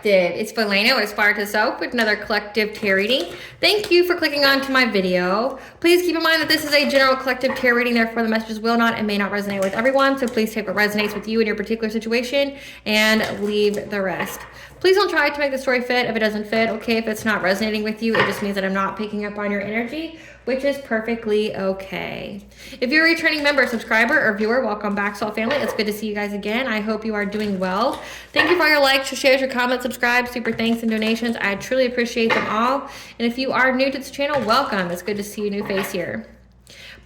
Collective. It's Valena with Aspire to Self with another collective tarot reading. Thank you for clicking on to my video. Please keep in mind that this is a general collective tarot reading, therefore the messages will not and may not resonate with everyone. So please take what resonates with you in your particular situation and leave the rest. Please don't try to make the story fit if it doesn't fit. Okay, if it's not resonating with you, it just means that I'm not picking up on your energy, which is perfectly okay. If you're a returning member, subscriber, or viewer, welcome back, Soul Family. It's good to see you guys again. I hope you are doing well. Thank you for all your likes, your shares, your comments, subscribe, super thanks, and donations. I truly appreciate them all. And if you are new to this channel, welcome. It's good to see a new face here.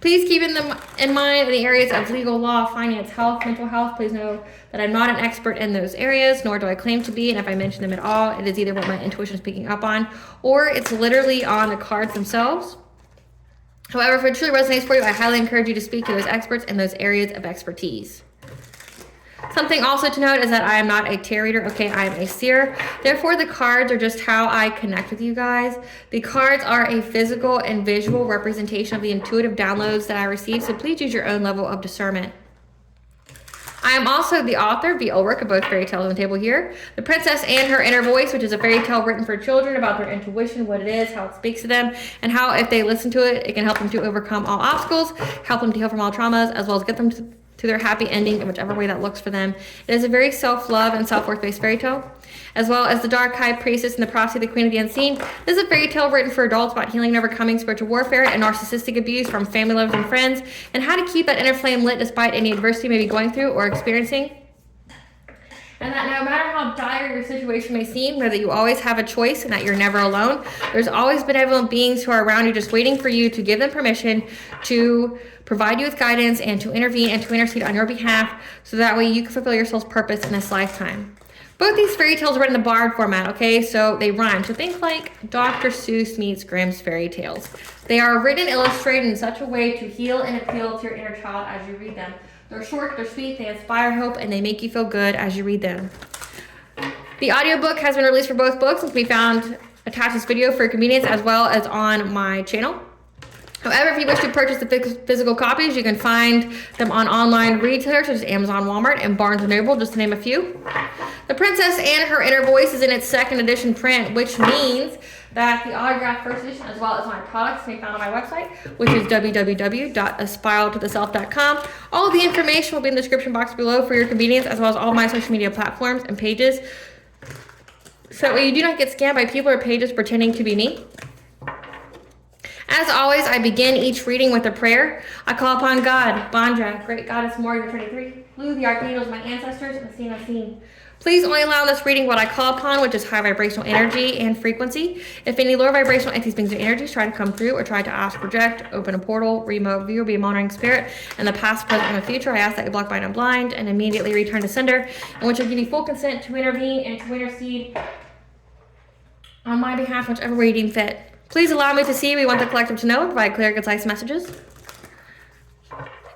Please keep in mind in the areas of legal, law, finance, health, mental health. Please know that I'm not an expert in those areas, nor do I claim to be. And if I mention them at all, it is either what my intuition is picking up on, or it's literally on the cards themselves. However, if it truly resonates for you, I highly encourage you to speak to those experts in those areas of expertise. Something also to note is that I am not a tarot reader, okay? I am a seer. Therefore, the cards are just how I connect with you guys. The cards are a physical and visual representation of the intuitive downloads that I receive, so please use your own level of discernment. I am also the author of the old work of both fairy tales on the table here. The Princess and Her Inner Voice, which is a fairy tale written for children about their intuition, what it is, how it speaks to them, and how if they listen to it, it can help them to overcome all obstacles, help them to heal from all traumas, as well as get them to their happy ending in whichever way that looks for them. It is a very self-love and self-worth based fairy tale, as well as The Dark High Priestess and The Prophecy of the Queen of the Unseen. This is a fairy tale written for adults about healing and overcoming spiritual warfare and narcissistic abuse from family lovers and friends, and how to keep that inner flame lit despite any adversity you may be going through or experiencing. And that no matter how dire your situation may seem, know that you always have a choice and that you're never alone. There's always benevolent beings who are around you just waiting for you to give them permission to provide you with guidance and to intervene and to intercede on your behalf, so that way you can fulfill your soul's purpose in this lifetime. Both these fairy tales are written in the bard format, okay? So they rhyme. So think like Dr. Seuss meets Grimm's fairy tales. They are written and illustrated in such a way to heal and appeal to your inner child as you read them. They're short, they're sweet, they inspire hope, and they make you feel good as you read them. The audiobook has been released for both books and can be found attached to this video for convenience, as well as on my channel. However, if you wish to purchase the physical copies, you can find them on online retailers such as Amazon, Walmart, and Barnes & Noble, just to name a few. The Princess and Her Inner Voice is in its second edition print, which means that the autographed first edition, as well as my products, can be found on my website, which is www.aspiraltotheself.com. All of the information will be in the description box below for your convenience, as well as all my social media platforms and pages, so that you do not get scammed by people or pages pretending to be me. As always, I begin each reading with a prayer. I call upon God, Banja, Great Goddess Morgan 23, Blue, the Archangels, my ancestors, and the Seen Unseen. Please only allow in this reading what I call upon, which is high vibrational energy and frequency. If any lower vibrational entities, beings, or energies try to come through or try to ask, project, open a portal, remote view, or be a monitoring spirit in the past, present, and the future, I ask that you block, bind, and blind, and immediately return to sender, in which I give you full consent to intervene and to intercede on my behalf, whichever way you deem fit. Please allow me to see. We want the collective to know and provide clear, concise messages.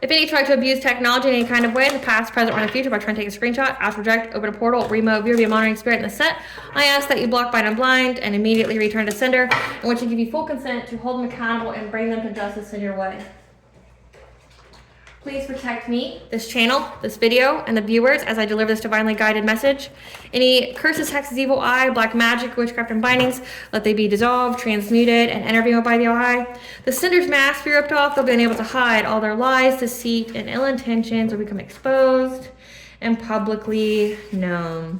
If any try to abuse technology in any kind of way in the past, present, or in the future by trying to take a screenshot, ask, project, open a portal, remote view, or be a monitoring spirit in the set, I ask that you block, bind, and blind, and immediately return to sender, in which I give you full consent to hold them accountable and bring them to justice in your way. Please protect me, this channel, this video, and the viewers as I deliver this divinely guided message. Any curses, hexes, evil eye, black magic, witchcraft, and bindings, let they be dissolved, transmuted, and intervened by the eye. The sender's mask be ripped off. They'll be unable to hide. All their lies, deceit, and ill intentions will become exposed and publicly known.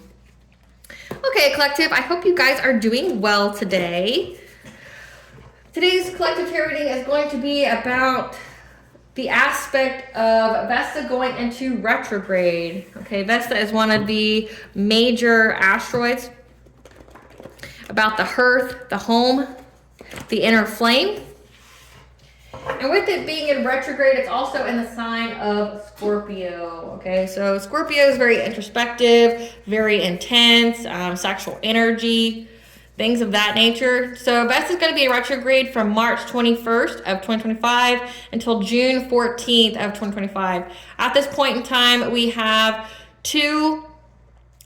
Okay, collective, I hope you guys are doing well today. Today's collective tarot reading is going to be about the aspect of Vesta going into retrograde. Okay, Vesta is one of the major asteroids about the hearth, the home, the inner flame. And with it being in retrograde, it's also in the sign of Scorpio. Okay, so Scorpio is very introspective, very intense, sexual energy, things of that nature. So Vesta is going to be in retrograde from March 21st of 2025 until June 14th of 2025. At this point in time, we have two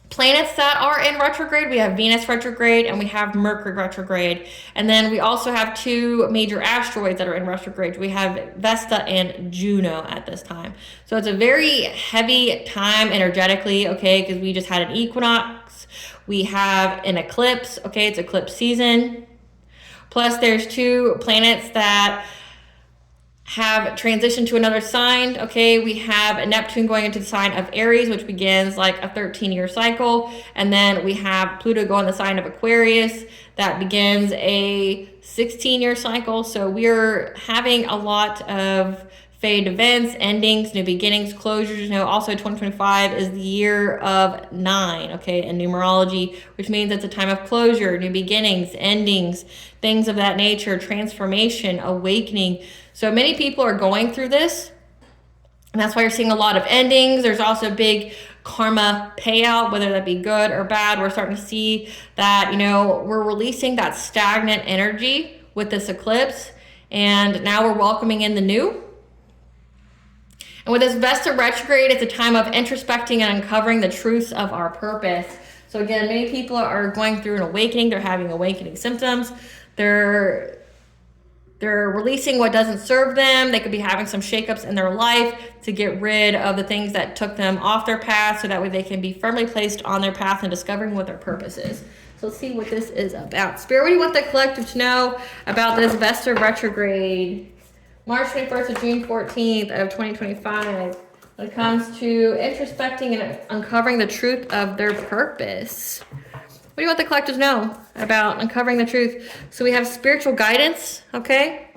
planets that are in retrograde. We have Venus retrograde and we have Mercury retrograde. And then we also have two major asteroids that are in retrograde. We have Vesta and Juno at this time. So it's a very heavy time energetically, okay, because we just had an equinox. We have an eclipse, okay, it's eclipse season. Plus there's 2 planets that have transitioned to another sign, okay? We have Neptune going into the sign of Aries, which begins like a 13-year cycle. And then we have Pluto going the sign of Aquarius. That begins a 16-year cycle. So we're having a lot of fade events, endings, new beginnings, closures. You know, also 2025 is the year of 9, okay, in numerology, which means it's a time of closure, new beginnings, endings, things of that nature, transformation, awakening. So many people are going through this, and that's why you're seeing a lot of endings. There's also big karma payout, whether that be good or bad. We're starting to see that, you know, we're releasing that stagnant energy with this eclipse, and now we're welcoming in the new. And with this Vesta retrograde, it's a time of introspecting and uncovering the truths of our purpose. So again, many people are going through an awakening. They're having awakening symptoms. They're releasing what doesn't serve them. They could be having some shakeups in their life to get rid of the things that took them off their path, so that way they can be firmly placed on their path and discovering what their purpose is. So let's see what this is about. Spirit, what do you want the collective to know about this Vesta retrograde? March 21st to June 14th of 2025, when it comes to introspecting and uncovering the truth of their purpose. What do you want the collective to know about uncovering the truth? So we have spiritual guidance, okay?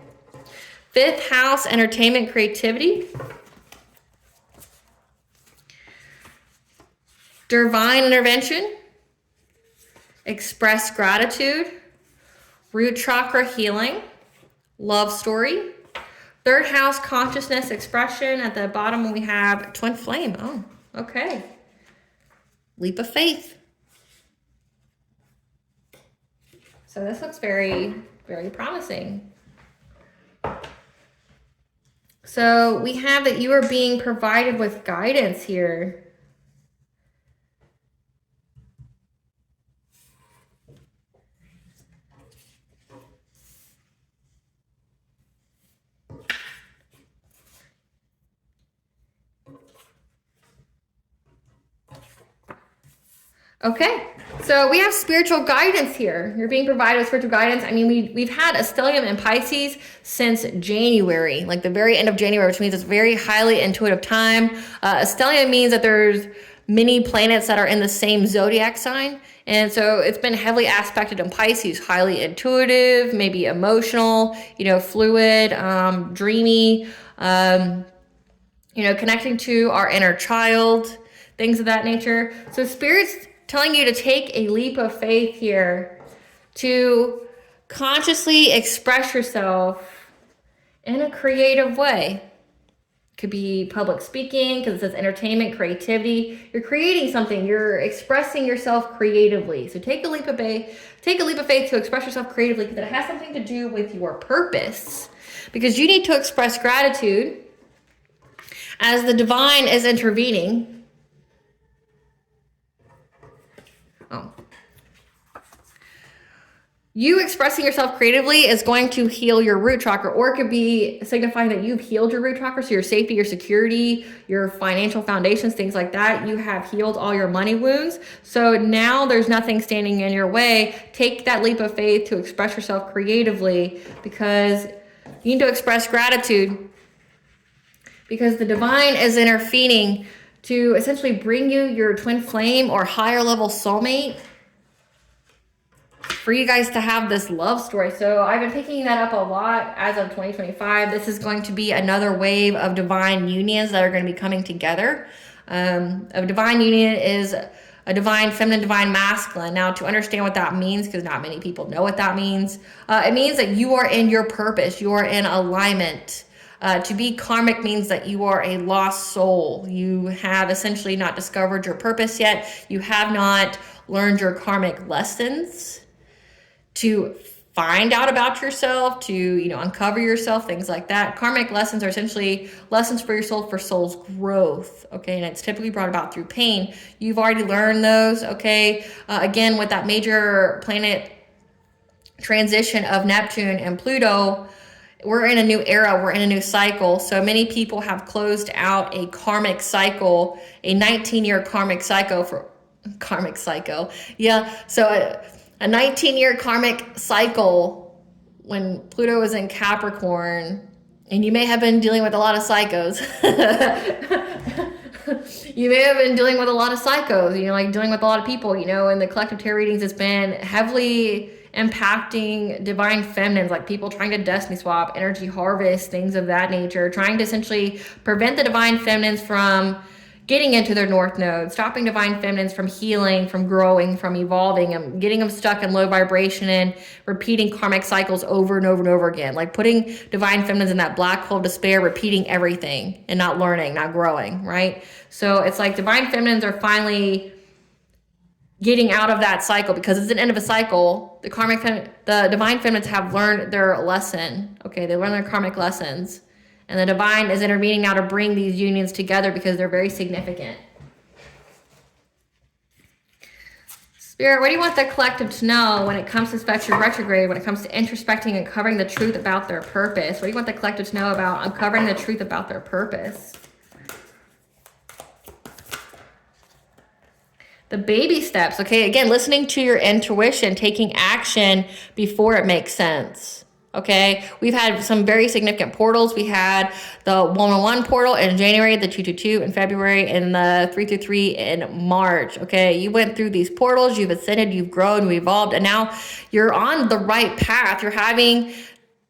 5th house, entertainment, creativity. Divine intervention. Express gratitude. Root chakra healing. Love story. 3rd house, consciousness expression. At the bottom, we have twin flame. Oh, okay. Leap of faith. So this looks very, very promising. So we have that you are being provided with guidance here. Okay, so we have spiritual guidance here. You're being provided with spiritual guidance. I mean, we've had a stellium in Pisces since January, like the very end of January, which means it's very highly intuitive time. A stellium means that there's many planets that are in the same zodiac sign. And so it's been heavily aspected in Pisces, highly intuitive, maybe emotional, you know, fluid, dreamy, you know, connecting to our inner child, things of that nature. So Spirit's telling you to take a leap of faith here to consciously express yourself in a creative way. Could be public speaking, because it says entertainment, creativity. You're creating something. You're expressing yourself creatively. So take a leap of faith. Take a leap of faith to express yourself creatively, because it has something to do with your purpose. Because you need to express gratitude as the divine is intervening. You expressing yourself creatively is going to heal your root chakra, or it could be signifying that you've healed your root chakra, so your safety, your security, your financial foundations, things like that. You have healed all your money wounds. So now there's nothing standing in your way. Take that leap of faith to express yourself creatively, because you need to express gratitude, because the divine is intervening to essentially bring you your twin flame or higher level soulmate, for you guys to have this love story. So I've been picking that up a lot as of 2025. This is going to be another wave of divine unions that are going to be coming together. A divine union is a divine feminine, divine masculine. Now, to understand what that means, because not many people know what that means, it means that you are in your purpose. You are in alignment. To be karmic means that you are a lost soul. You have essentially not discovered your purpose yet. You have not learned your karmic lessons to find out about yourself, to, you know, uncover yourself, things like that. Karmic lessons are essentially lessons for your soul, for soul's growth, okay? And it's typically brought about through pain. You've already learned those, okay? Again, with that major planet transition of Neptune and Pluto, we're in a new era, we're in a new cycle. So many people have closed out a karmic cycle, a 19-year karmic cycle Karmic cycle. Yeah, so a 19-year karmic cycle when Pluto was in Capricorn, and you may have been dealing with a lot of psychos. You may have been dealing with a lot of psychos, you know, like dealing with a lot of people, you know, and the collective tarot readings has been heavily impacting divine feminines, like people trying to destiny swap, energy harvest, things of that nature, trying to essentially prevent the divine feminines from getting into their north node, stopping divine feminines from healing, from growing, from evolving, and getting them stuck in low vibration and repeating karmic cycles over and over and over again, like putting divine feminines in that black hole of despair, repeating everything and not learning, not growing, right? So it's like divine feminines are finally getting out of that cycle because it's the end of a cycle. The divine feminines have learned their lesson. Okay, they learned their karmic lessons. And the divine is intervening now to bring these unions together because they're very significant. Spirit, what do you want the collective to know when it comes to spectral retrograde, when it comes to introspecting and covering the truth about their purpose? What do you want the collective to know about uncovering the truth about their purpose? The baby steps, okay? Again, listening to your intuition, taking action before it makes sense. Okay, we've had some very significant portals. We had the 111 portal in January, the 222 in February, and the 333 in March. Okay, you went through these portals, you've ascended, you've grown, you've evolved, and now you're on the right path. You're having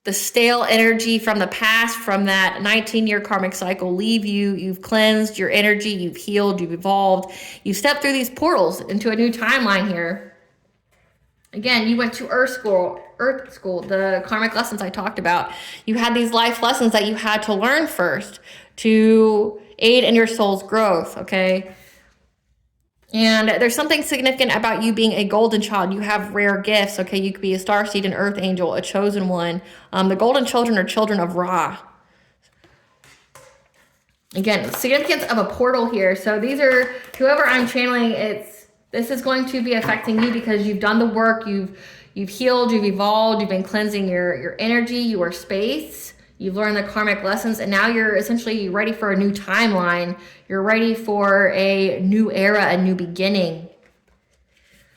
the stale energy from the past, from that 19-year karmic cycle leave you. You've cleansed your energy, you've healed, you've evolved. You've stepped through these portals into a new timeline here. Again, you went to Earth School, the karmic lessons I talked about. You had these life lessons that you had to learn first to aid in your soul's growth, okay? And there's something significant about you being a golden child. You have rare gifts, okay? You could be a starseed, an earth angel, a chosen one. The golden children are children of Ra. Again, significance of a portal here. So these are, whoever I'm channeling, this is going to be affecting you because you've done the work, you've healed, you've evolved, you've been cleansing your energy, your space, you've learned the karmic lessons, and now you're essentially ready for a new timeline. You're ready for a new era, a new beginning.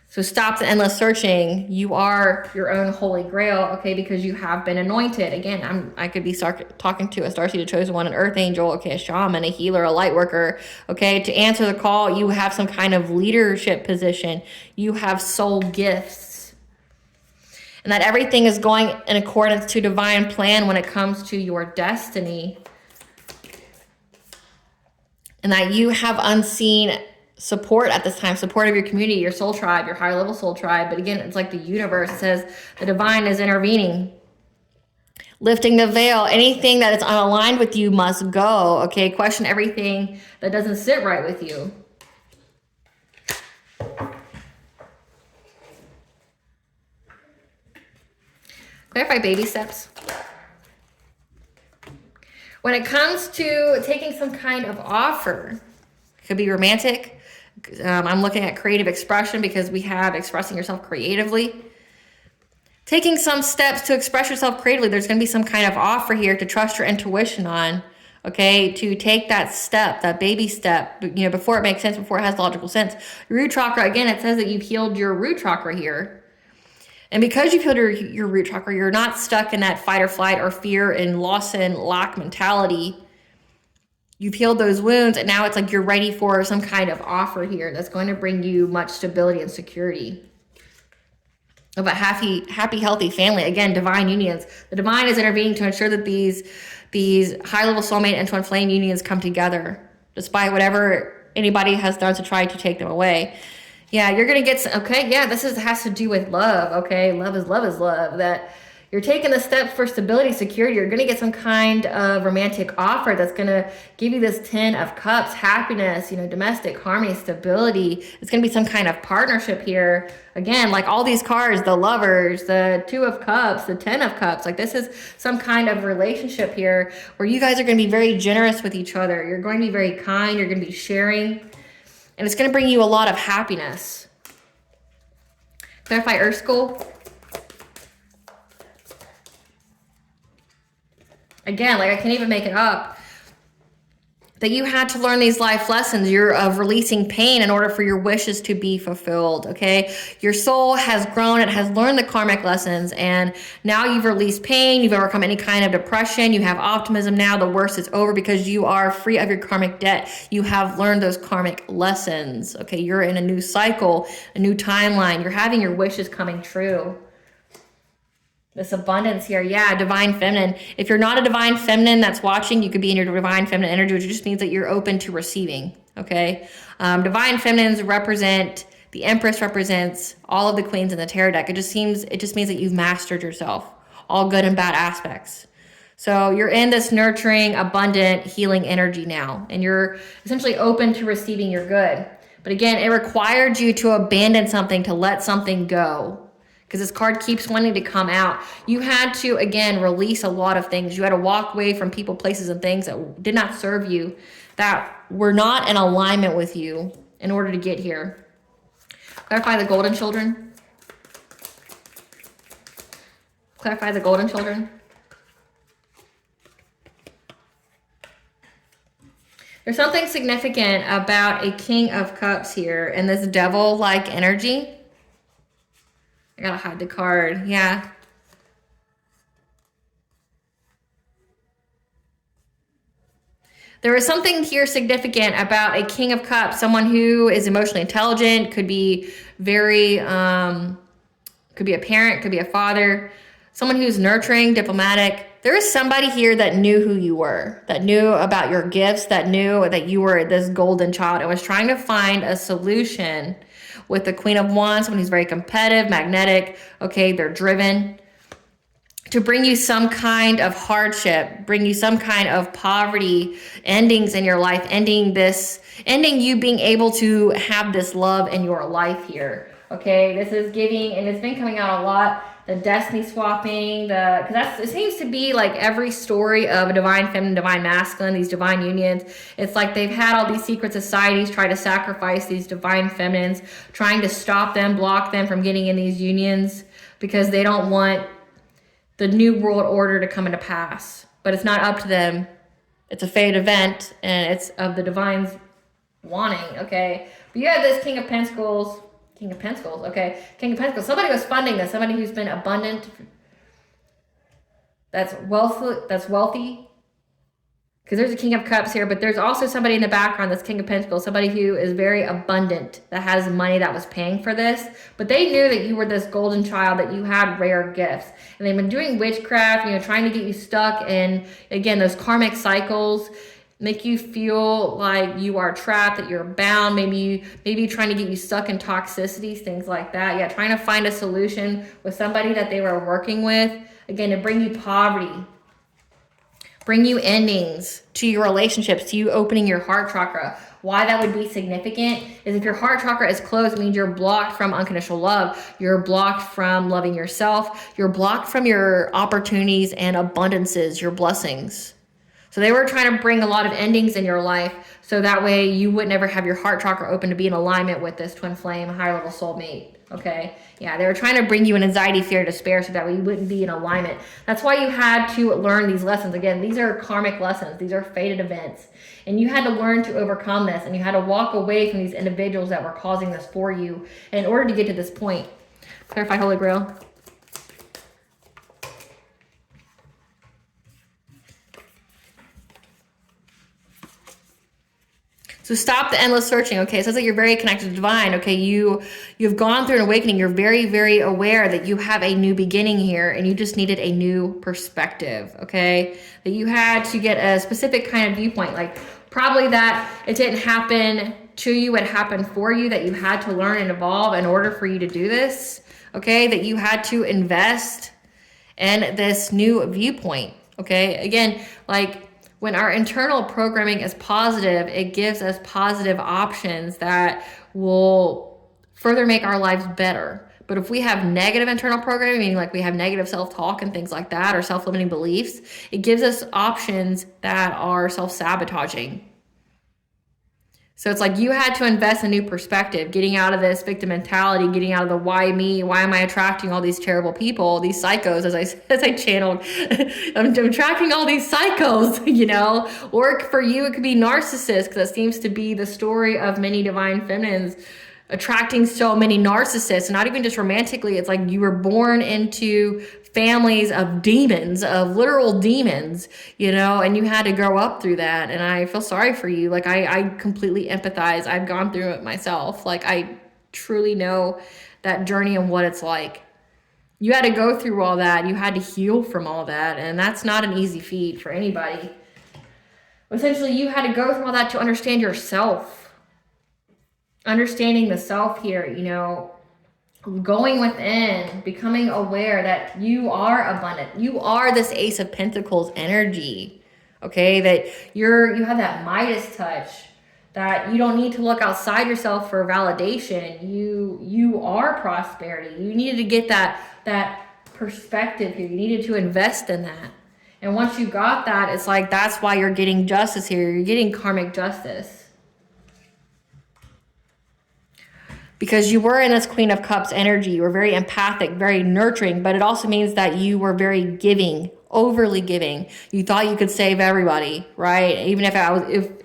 So stop the endless searching. You are your own holy grail, okay, because you have been anointed. Again, I could be talking to a starseed, a chosen one, an earth angel, okay, a shaman, a healer, a light worker, okay. To answer the call, you have some kind of leadership position. You have soul gifts. And that everything is going in accordance to divine plan when it comes to your destiny. And that you have unseen support at this time, support of your community, your soul tribe, your higher level soul tribe. But again, it's like the universe. It says the divine is intervening, lifting the veil. Anything that is unaligned with you must go. Okay, question everything that doesn't sit right with you. Clarify baby steps. When it comes to taking some kind of offer, it could be romantic. I'm looking at creative expression because we have expressing yourself creatively. Taking some steps to express yourself creatively. There's going to be some kind of offer here to trust your intuition on, okay, to take that step, that baby step, you know, before it makes sense, before it has logical sense. Your root chakra, again, it says that you've healed your root chakra here. And because you've healed your root chakra, you're not stuck in that fight or flight or fear and loss and lack mentality. You've healed those wounds, and now it's like you're ready for some kind of offer here that's going to bring you much stability and security of a happy, healthy family. Again, divine unions. The divine is intervening to ensure that these high-level soulmate and twin flame unions come together, despite whatever anybody has done to try to take them away. Yeah, you're going to get some, okay, yeah, has to do with love, okay? Love is love. That you're taking the steps for stability, security. You're going to get some kind of romantic offer that's going to give you this 10 of cups, happiness, you know, domestic harmony, stability. It's going to be some kind of partnership here. Again, like all these cards, the lovers, the 2 of cups, the 10 of cups. Like this is some kind of relationship here where you guys are going to be very generous with each other. You're going to be very kind. You're going to be sharing. And it's going to bring you a lot of happiness. Clarify Earth School. Again, like I can't even make it up. that you had to learn these life lessons. You're of releasing pain in order for your wishes to be fulfilled, okay? Your soul has grown, it has learned the karmic lessons, and now you've released pain, you've overcome any kind of depression, you have optimism now, the worst is over because you are free of your karmic debt. You have learned those karmic lessons, okay? You're in a new cycle, a new timeline. You're having your wishes coming true. This abundance here, yeah, divine feminine. If you're not a divine feminine that's watching, you could be in your divine feminine energy, which just means that you're open to receiving, okay? Divine feminines represent, the Empress represents all of the queens in the tarot deck. It just means that you've mastered yourself, all good and bad aspects. So you're in this nurturing, abundant, healing energy now, and you're essentially open to receiving your good. But again, it required you to abandon something, to let something go. Because this card keeps wanting to come out. You had to, again, release a lot of things. You had to walk away from people, places, and things that did not serve you, that were not in alignment with you in order to get here. Clarify the golden children. Clarify the golden children. There's something significant about a King of Cups here and this devil-like energy. I gotta hide the card. Yeah. There is something here significant about a King of Cups, someone who is emotionally intelligent, could be very, could be a parent, could be a father, someone who's nurturing, diplomatic. There is somebody here that knew who you were, that knew about your gifts, that knew that you were this golden child and was trying to find a solution with the Queen of Wands, someone who's very competitive, magnetic, okay, they're driven, to bring you some kind of hardship, bring you some kind of poverty, endings in your life, ending you being able to have this love in your life here, okay? This is giving, and it's been coming out a lot, the destiny swapping, because it seems to be like every story of a divine feminine, divine masculine, these divine unions. It's like they've had all these secret societies try to sacrifice these divine feminines, trying to stop them, block them from getting in these unions because they don't want the new world order to come into pass. But it's not up to them. It's a fate event, and it's of the divines wanting, okay? But you have this King of Pentacles, okay. King of Pentacles. Somebody was funding this. Somebody who's been abundant. That's wealthy. Because there's a King of Cups here, but there's also somebody in the background that's King of Pentacles. Somebody who is very abundant, that has money, that was paying for this. But they knew that you were this golden child, that you had rare gifts. And they've been doing witchcraft, trying to get you stuck in, again, those karmic cycles, make you feel like you are trapped, that you're bound, maybe trying to get you stuck in toxicities, things like that. Yeah, trying to find a solution with somebody that they were working with, again, to bring you poverty, bring you endings to your relationships, to you opening your heart chakra. Why that would be significant is if your heart chakra is closed, it means you're blocked from unconditional love. You're blocked from loving yourself. You're blocked from your opportunities and abundances, your blessings. So they were trying to bring a lot of endings in your life so that way you would never have your heart chakra open to be in alignment with this twin flame, higher level soulmate, okay? Yeah, they were trying to bring you in anxiety, fear, despair so that way you wouldn't be in alignment. That's why you had to learn these lessons. Again, these are karmic lessons. These are fated events. And you had to learn to overcome this, and you had to walk away from these individuals that were causing this for you in order to get to this point. Clarify, Holy Grail. So stop the endless searching, okay? It says that you're very connected to divine, okay? You've gone through an awakening. You're very, very aware that you have a new beginning here and you just needed a new perspective, okay? That you had to get a specific kind of viewpoint, like probably that it didn't happen to you, it happened for you, that you had to learn and evolve in order for you to do this, okay? That you had to invest in this new viewpoint, okay? Again, like, when our internal programming is positive, it gives us positive options that will further make our lives better. But if we have negative internal programming, meaning like we have negative self-talk and things like that, or self-limiting beliefs, it gives us options that are self-sabotaging. So it's like you had to invest in a new perspective, getting out of this victim mentality, getting out of the why me, why am I attracting all these terrible people, these psychos, as I channeled. I'm attracting all these psychos, you know. Or for you, it could be narcissists, because that seems to be the story of many divine feminines, attracting so many narcissists, and not even just romantically. It's like you were born into families of demons, of literal demons, you know, and you had to grow up through that. And I feel sorry for you. Like, I completely empathize. I've gone through it myself. Like, I truly know that journey and what it's like. You had to go through all that. You had to heal from all that. And that's not an easy feat for anybody. Essentially, you had to go through all that to understand yourself. Understanding the self here, you know, going within, becoming aware that you are abundant. You are this Ace of Pentacles energy, okay? That you have that Midas touch, that you don't need to look outside yourself for validation. You are prosperity. You needed to get that perspective here. You needed to invest in that. And once you got that, it's like, that's why you're getting justice here. You're getting karmic justice. Because you were in this Queen of Cups energy. You were very empathic, very nurturing, but it also means that you were very giving, overly giving. You thought you could save everybody, right? Even if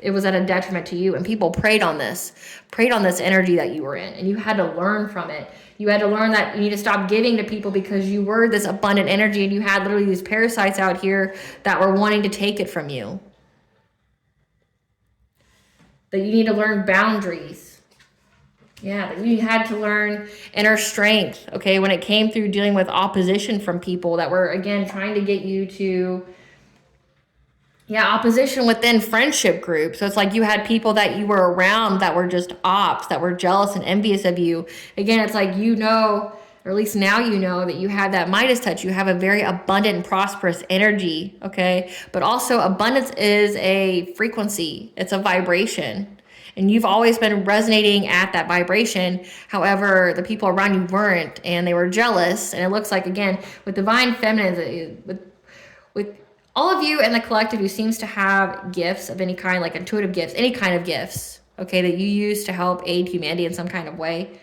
it was at a detriment to you. And people preyed on this energy that you were in, and you had to learn from it. You had to learn that you need to stop giving to people because you were this abundant energy, and you had literally these parasites out here that were wanting to take it from you. That you need to learn boundaries. Yeah, that you had to learn inner strength, okay, when it came through dealing with opposition from people that were, again, trying to get you to, opposition within friendship groups. So it's like you had people that you were around that were just ops, that were jealous and envious of you. Again, it's like, you know, or at least now you know that you have that Midas touch. You have a very abundant and prosperous energy, okay? But also abundance is a frequency. It's a vibration. And you've always been resonating at that vibration. However, the people around you weren't, and they were jealous. And it looks like, again, with divine feminines, with all of you in the collective who seems to have gifts of any kind, like intuitive gifts, any kind of gifts, okay, that you use to help aid humanity in some kind of way,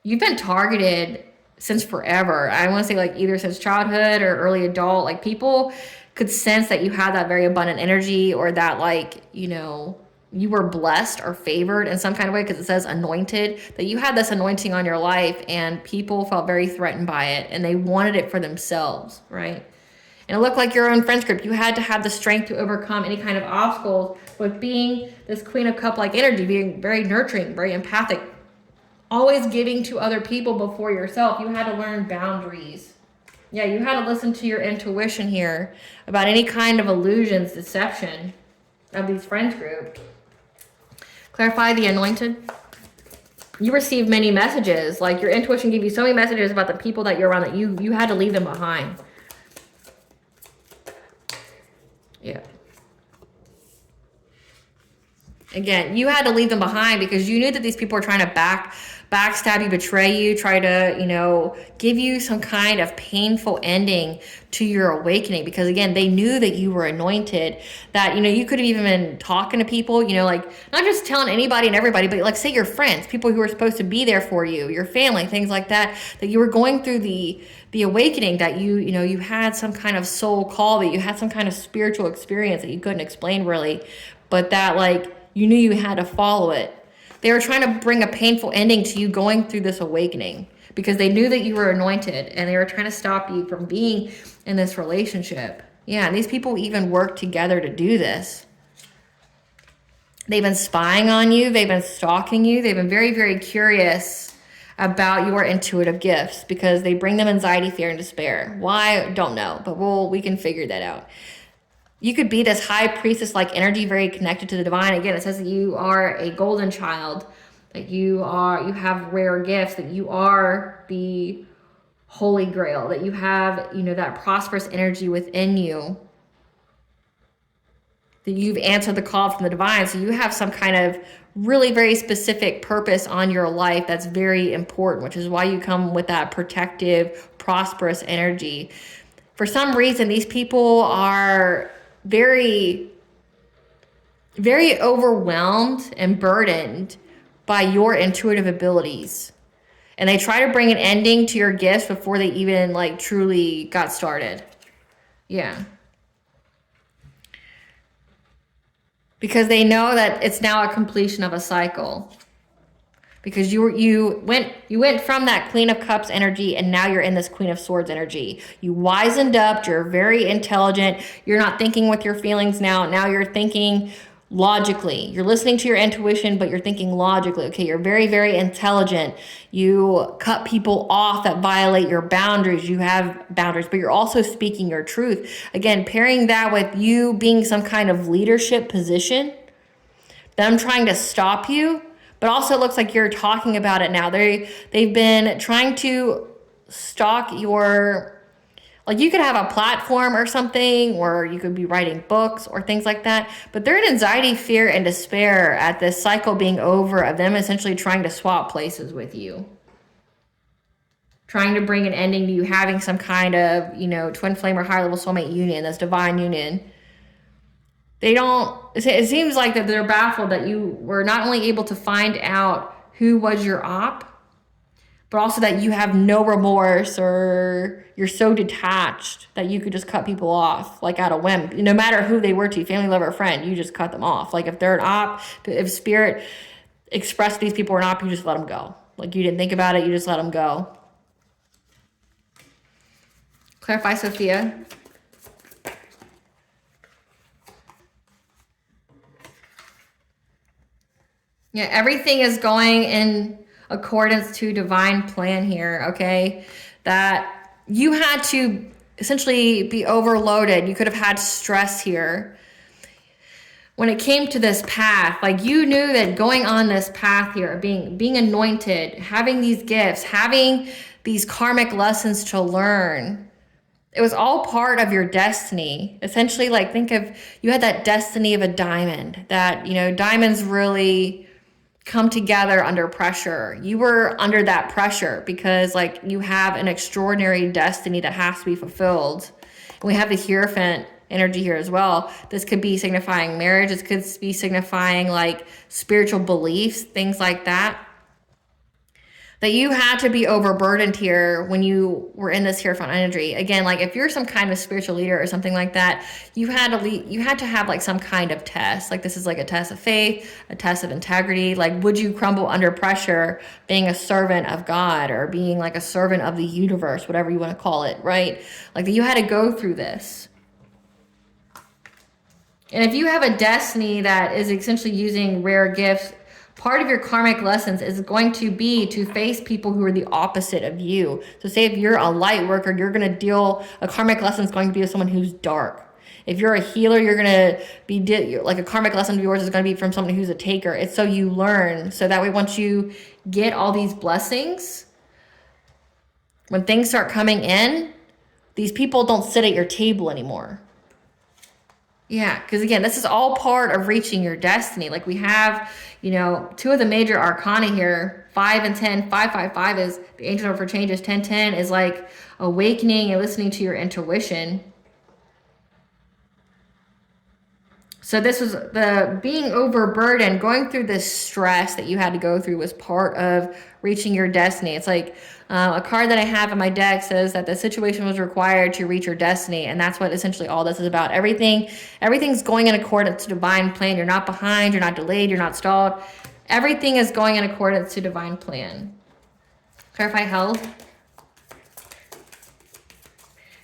you've been targeted since forever. I want to say, like, either since childhood or early adult. Like, people could sense that you had that very abundant energy, or that, like, you know, you were blessed or favored in some kind of way, because it says anointed, that you had this anointing on your life, and people felt very threatened by it, and they wanted it for themselves, right? And it looked like your own friends group. You had to have the strength to overcome any kind of obstacles with being this Queen of Cup-like energy, being very nurturing, very empathic, always giving to other people before yourself. You had to learn boundaries. Yeah, you had to listen to your intuition here about any kind of illusions, deception of these friends group. Clarify the anointed. You received many messages. Like, your intuition gave you so many messages about the people that you're around that you had to leave them behind. Yeah. Again, you had to leave them behind because you knew that these people were trying to backstab you, betray you, try to, you know, give you some kind of painful ending to your awakening. Because again, they knew that you were anointed, that, you know, you could have even been talking to people, you know, like, not just telling anybody and everybody, but like, say your friends, people who were supposed to be there for you, your family, things like that, that you were going through the awakening, that you know, you had some kind of soul call, that you had some kind of spiritual experience that you couldn't explain really, but that, like, you knew you had to follow it. They were trying to bring a painful ending to you going through this awakening because they knew that you were anointed, and they were trying to stop you from being in this relationship. Yeah, and these people even worked together to do this. They've been spying on you. They've been stalking you. They've been very, very curious about your intuitive gifts because they bring them anxiety, fear, and despair. Why? Don't know, but we can figure that out. You could be this high priestess-like energy, very connected to the divine. Again, it says that you are a golden child, that you have rare gifts, that you are the holy grail, that you have, you know, that prosperous energy within you, that you've answered the call from the divine. So you have some kind of really very specific purpose on your life that's very important, which is why you come with that protective, prosperous energy. For some reason, these people are very very overwhelmed and burdened by your intuitive abilities. And they try to bring an ending to your gifts before they even like truly got started. Yeah. Because they know that it's now a completion of a cycle. Because you went from that Queen of Cups energy and now you're in this Queen of Swords energy. You wisened up, you're very intelligent. You're not thinking with your feelings now. Now you're thinking logically. You're listening to your intuition, but you're thinking logically. Okay, you're very, very intelligent. You cut people off that violate your boundaries. You have boundaries, but you're also speaking your truth. Again, pairing that with you being some kind of leadership position, them trying to stop you, but also it looks like you're talking about it now. They've been trying to stalk your, like you could have a platform or something, or you could be writing books or things like that. But they're in anxiety, fear, and despair at this cycle being over of them essentially trying to swap places with you. Trying to bring an ending to you having some kind of, you know, twin flame or higher level soulmate union, this divine union. They don't, it seems like that they're baffled that you were not only able to find out who was your op, but also that you have no remorse or you're so detached that you could just cut people off like out of whim. No matter who they were to you, family, lover, or friend, you just cut them off. Like if they're an op, if spirit expressed these people were an op, you just let them go. Like you didn't think about it, you just let them go. Clarify, Sophia. Yeah, everything is going in accordance to divine plan here, okay? That you had to essentially be overloaded. You could have had stress here. When it came to this path, like you knew that going on this path here, being anointed, having these gifts, having these karmic lessons to learn, it was all part of your destiny. Essentially, like think of, you had that destiny of a diamond that, you know, diamonds really come together under pressure. You were under that pressure because like you have an extraordinary destiny that has to be fulfilled. And we have the Hierophant energy here as well. This could be signifying marriage. This could be signifying like spiritual beliefs, things like that. That you had to be overburdened here when you were in this Hierophant energy. Again, like if you're some kind of spiritual leader or something like that, you had to have like some kind of test. Like this is like a test of faith, a test of integrity. Like would you crumble under pressure being a servant of God or being like a servant of the universe, whatever you want to call it, right? Like you had to go through this. And if you have a destiny that is essentially using rare gifts, part of your karmic lessons is going to be to face people who are the opposite of you. So say if you're a light worker, you're going to deal, a karmic lesson is going to be with someone who's dark. If you're a healer, you're going to be, like a karmic lesson of yours is going to be from someone who's a taker. It's so you learn. So that way, once you get all these blessings, when things start coming in, these people don't sit at your table anymore. Yeah, because again, this is all part of reaching your destiny. Like we have, you know, two of the major arcana here, 5 and 10. 5 is the angel number for changes. 10 is like awakening and listening to your intuition. So this was the being overburdened, going through this stress that you had to go through was part of reaching your destiny. It's like a card that I have in my deck says that the situation was required to reach your destiny. And that's what essentially all this is about. Everything's going in accordance to divine plan. You're not behind, you're not delayed, you're not stalled. Everything is going in accordance to divine plan. Clarify held.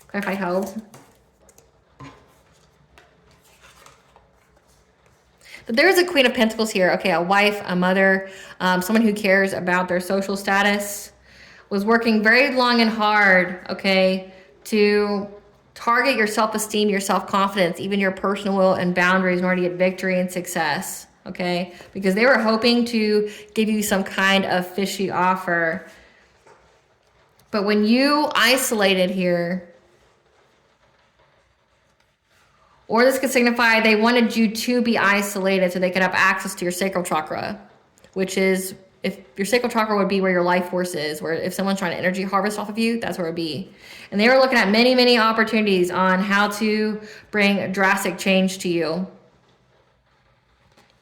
Clarify held. But there is a Queen of Pentacles here. Okay, a wife, a mother, someone who cares about their social status, was working very long and hard, okay, to target your self-esteem, your self-confidence, even your personal will and boundaries in order to get victory and success, okay? Because they were hoping to give you some kind of fishy offer. But when you isolated here, or this could signify they wanted you to be isolated so they could have access to your sacral chakra, which is, if your sacral chakra would be where your life force is, where if someone's trying to energy harvest off of you, that's where it would be. And they were looking at many, many opportunities on how to bring drastic change to you.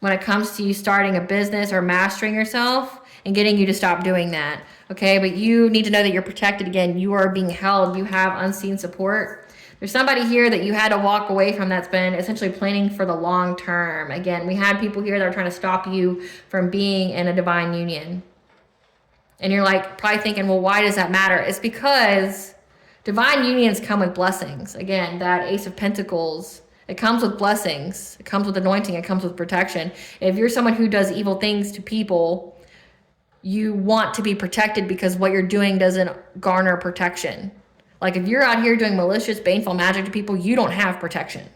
when it comes to you starting a business or mastering yourself and getting you to stop doing that. Okay, but you need to know that you're protected. Again, you are being held. You have unseen support. There's somebody here that you had to walk away from that's been essentially planning for the long term. Again, we had people here that are trying to stop you from being in a divine union. And you're like probably thinking, well, why does that matter? It's because divine unions come with blessings. Again, that Ace of Pentacles, it comes with blessings. It comes with anointing. It comes with protection. If you're someone who does evil things to people, you want to be protected because what you're doing doesn't garner protection. Like if you're out here doing malicious, baneful magic to people, you don't have protection.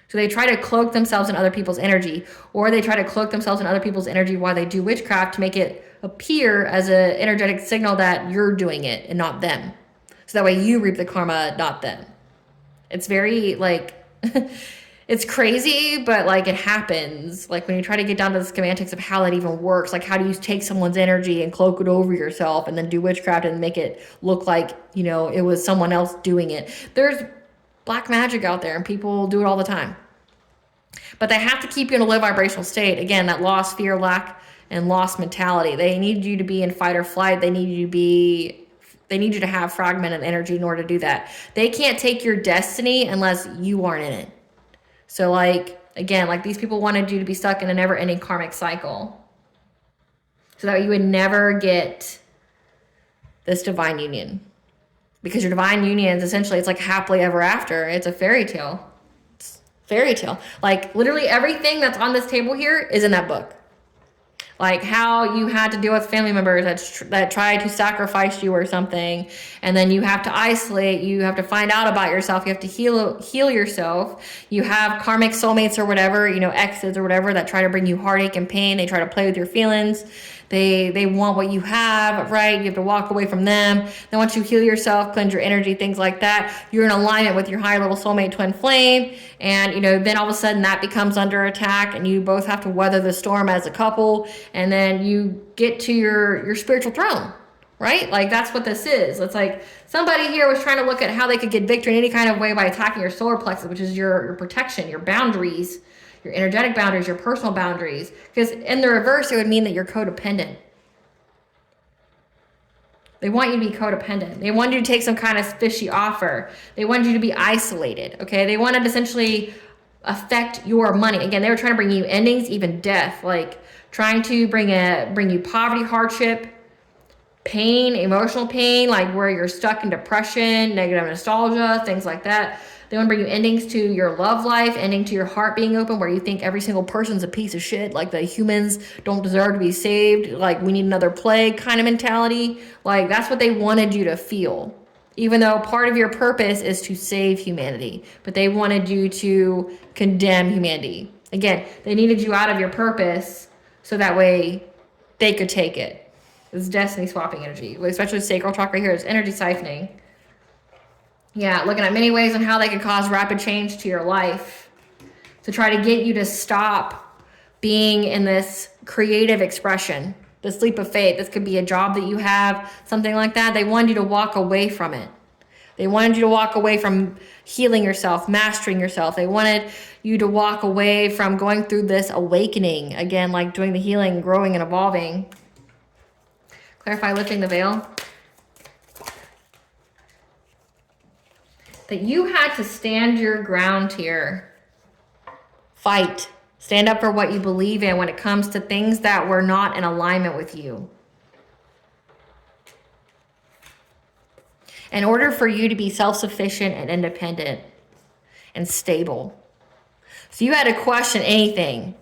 So they try to cloak themselves in other people's energy, or they try to cloak themselves in other people's energy while they do witchcraft to make it appear as an energetic signal that you're doing it and not them. So that way you reap the karma, not them. It's very like, it's crazy, but like it happens. Like when you try to get down to the schematics of how that even works, like how do you take someone's energy and cloak it over yourself and then do witchcraft and make it look like, you know, it was someone else doing it. There's black magic out there and people do it all the time. But they have to keep you in a low vibrational state. Again, that loss, fear, lack, and loss mentality. They need you to be in fight or flight. They need you to have fragmented energy in order to do that. They can't take your destiny unless you aren't in it. So like, again, like these people wanted you to be stuck in a never-ending karmic cycle so that you would never get this divine union. Because your divine union is essentially, it's like happily ever after. It's a fairy tale. It's fairy tale. Like literally everything that's on this table here is in that book. Like how you had to deal with family members that tried to sacrifice you or something, and then you have to isolate, you have to find out about yourself, you have to heal yourself. You have karmic soulmates or whatever, you know, exes or whatever that try to bring you heartache and pain. They try to play with your feelings. They want what you have, right? You have to walk away from them. Then once you heal yourself, cleanse your energy, things like that, you're in alignment with your higher level soulmate twin flame. And, you know, then all of a sudden that becomes under attack and you both have to weather the storm as a couple. And then you get to your spiritual throne, right? Like that's what this is. It's like somebody here was trying to look at how they could get victory in any kind of way by attacking your solar plexus, which is your protection, your boundaries, your energetic boundaries, your personal boundaries. Because in the reverse, it would mean that you're codependent. They want you to be codependent. They want you to take some kind of fishy offer. They wanted you to be isolated, okay? They wanted to essentially affect your money. Again, they were trying to bring you endings, even death, like trying to bring you poverty, hardship, pain, emotional pain, like where you're stuck in depression, negative nostalgia, things like that. They want to bring you endings to your love life, ending to your heart being open, where you think every single person's a piece of shit, like the humans don't deserve to be saved, like we need another plague kind of mentality. Like that's what they wanted you to feel, even though part of your purpose is to save humanity, but they wanted you to condemn humanity. Again, they needed you out of your purpose so that way they could take it. It's destiny swapping energy, especially sacral chakra here. It's energy siphoning. Yeah, looking at many ways on how they can cause rapid change to your life to try to get you to stop being in this creative expression, this leap of faith. This could be a job that you have, something like that. They wanted you to walk away from it. They wanted you to walk away from healing yourself, mastering yourself. They wanted you to walk away from going through this awakening. Again, like doing the healing, growing and evolving. Clarify, lifting the veil. That you had to stand your ground here. Fight. Stand up for what you believe in when it comes to things that were not in alignment with you. In order for you to be self-sufficient and independent and stable. So you had to question anything.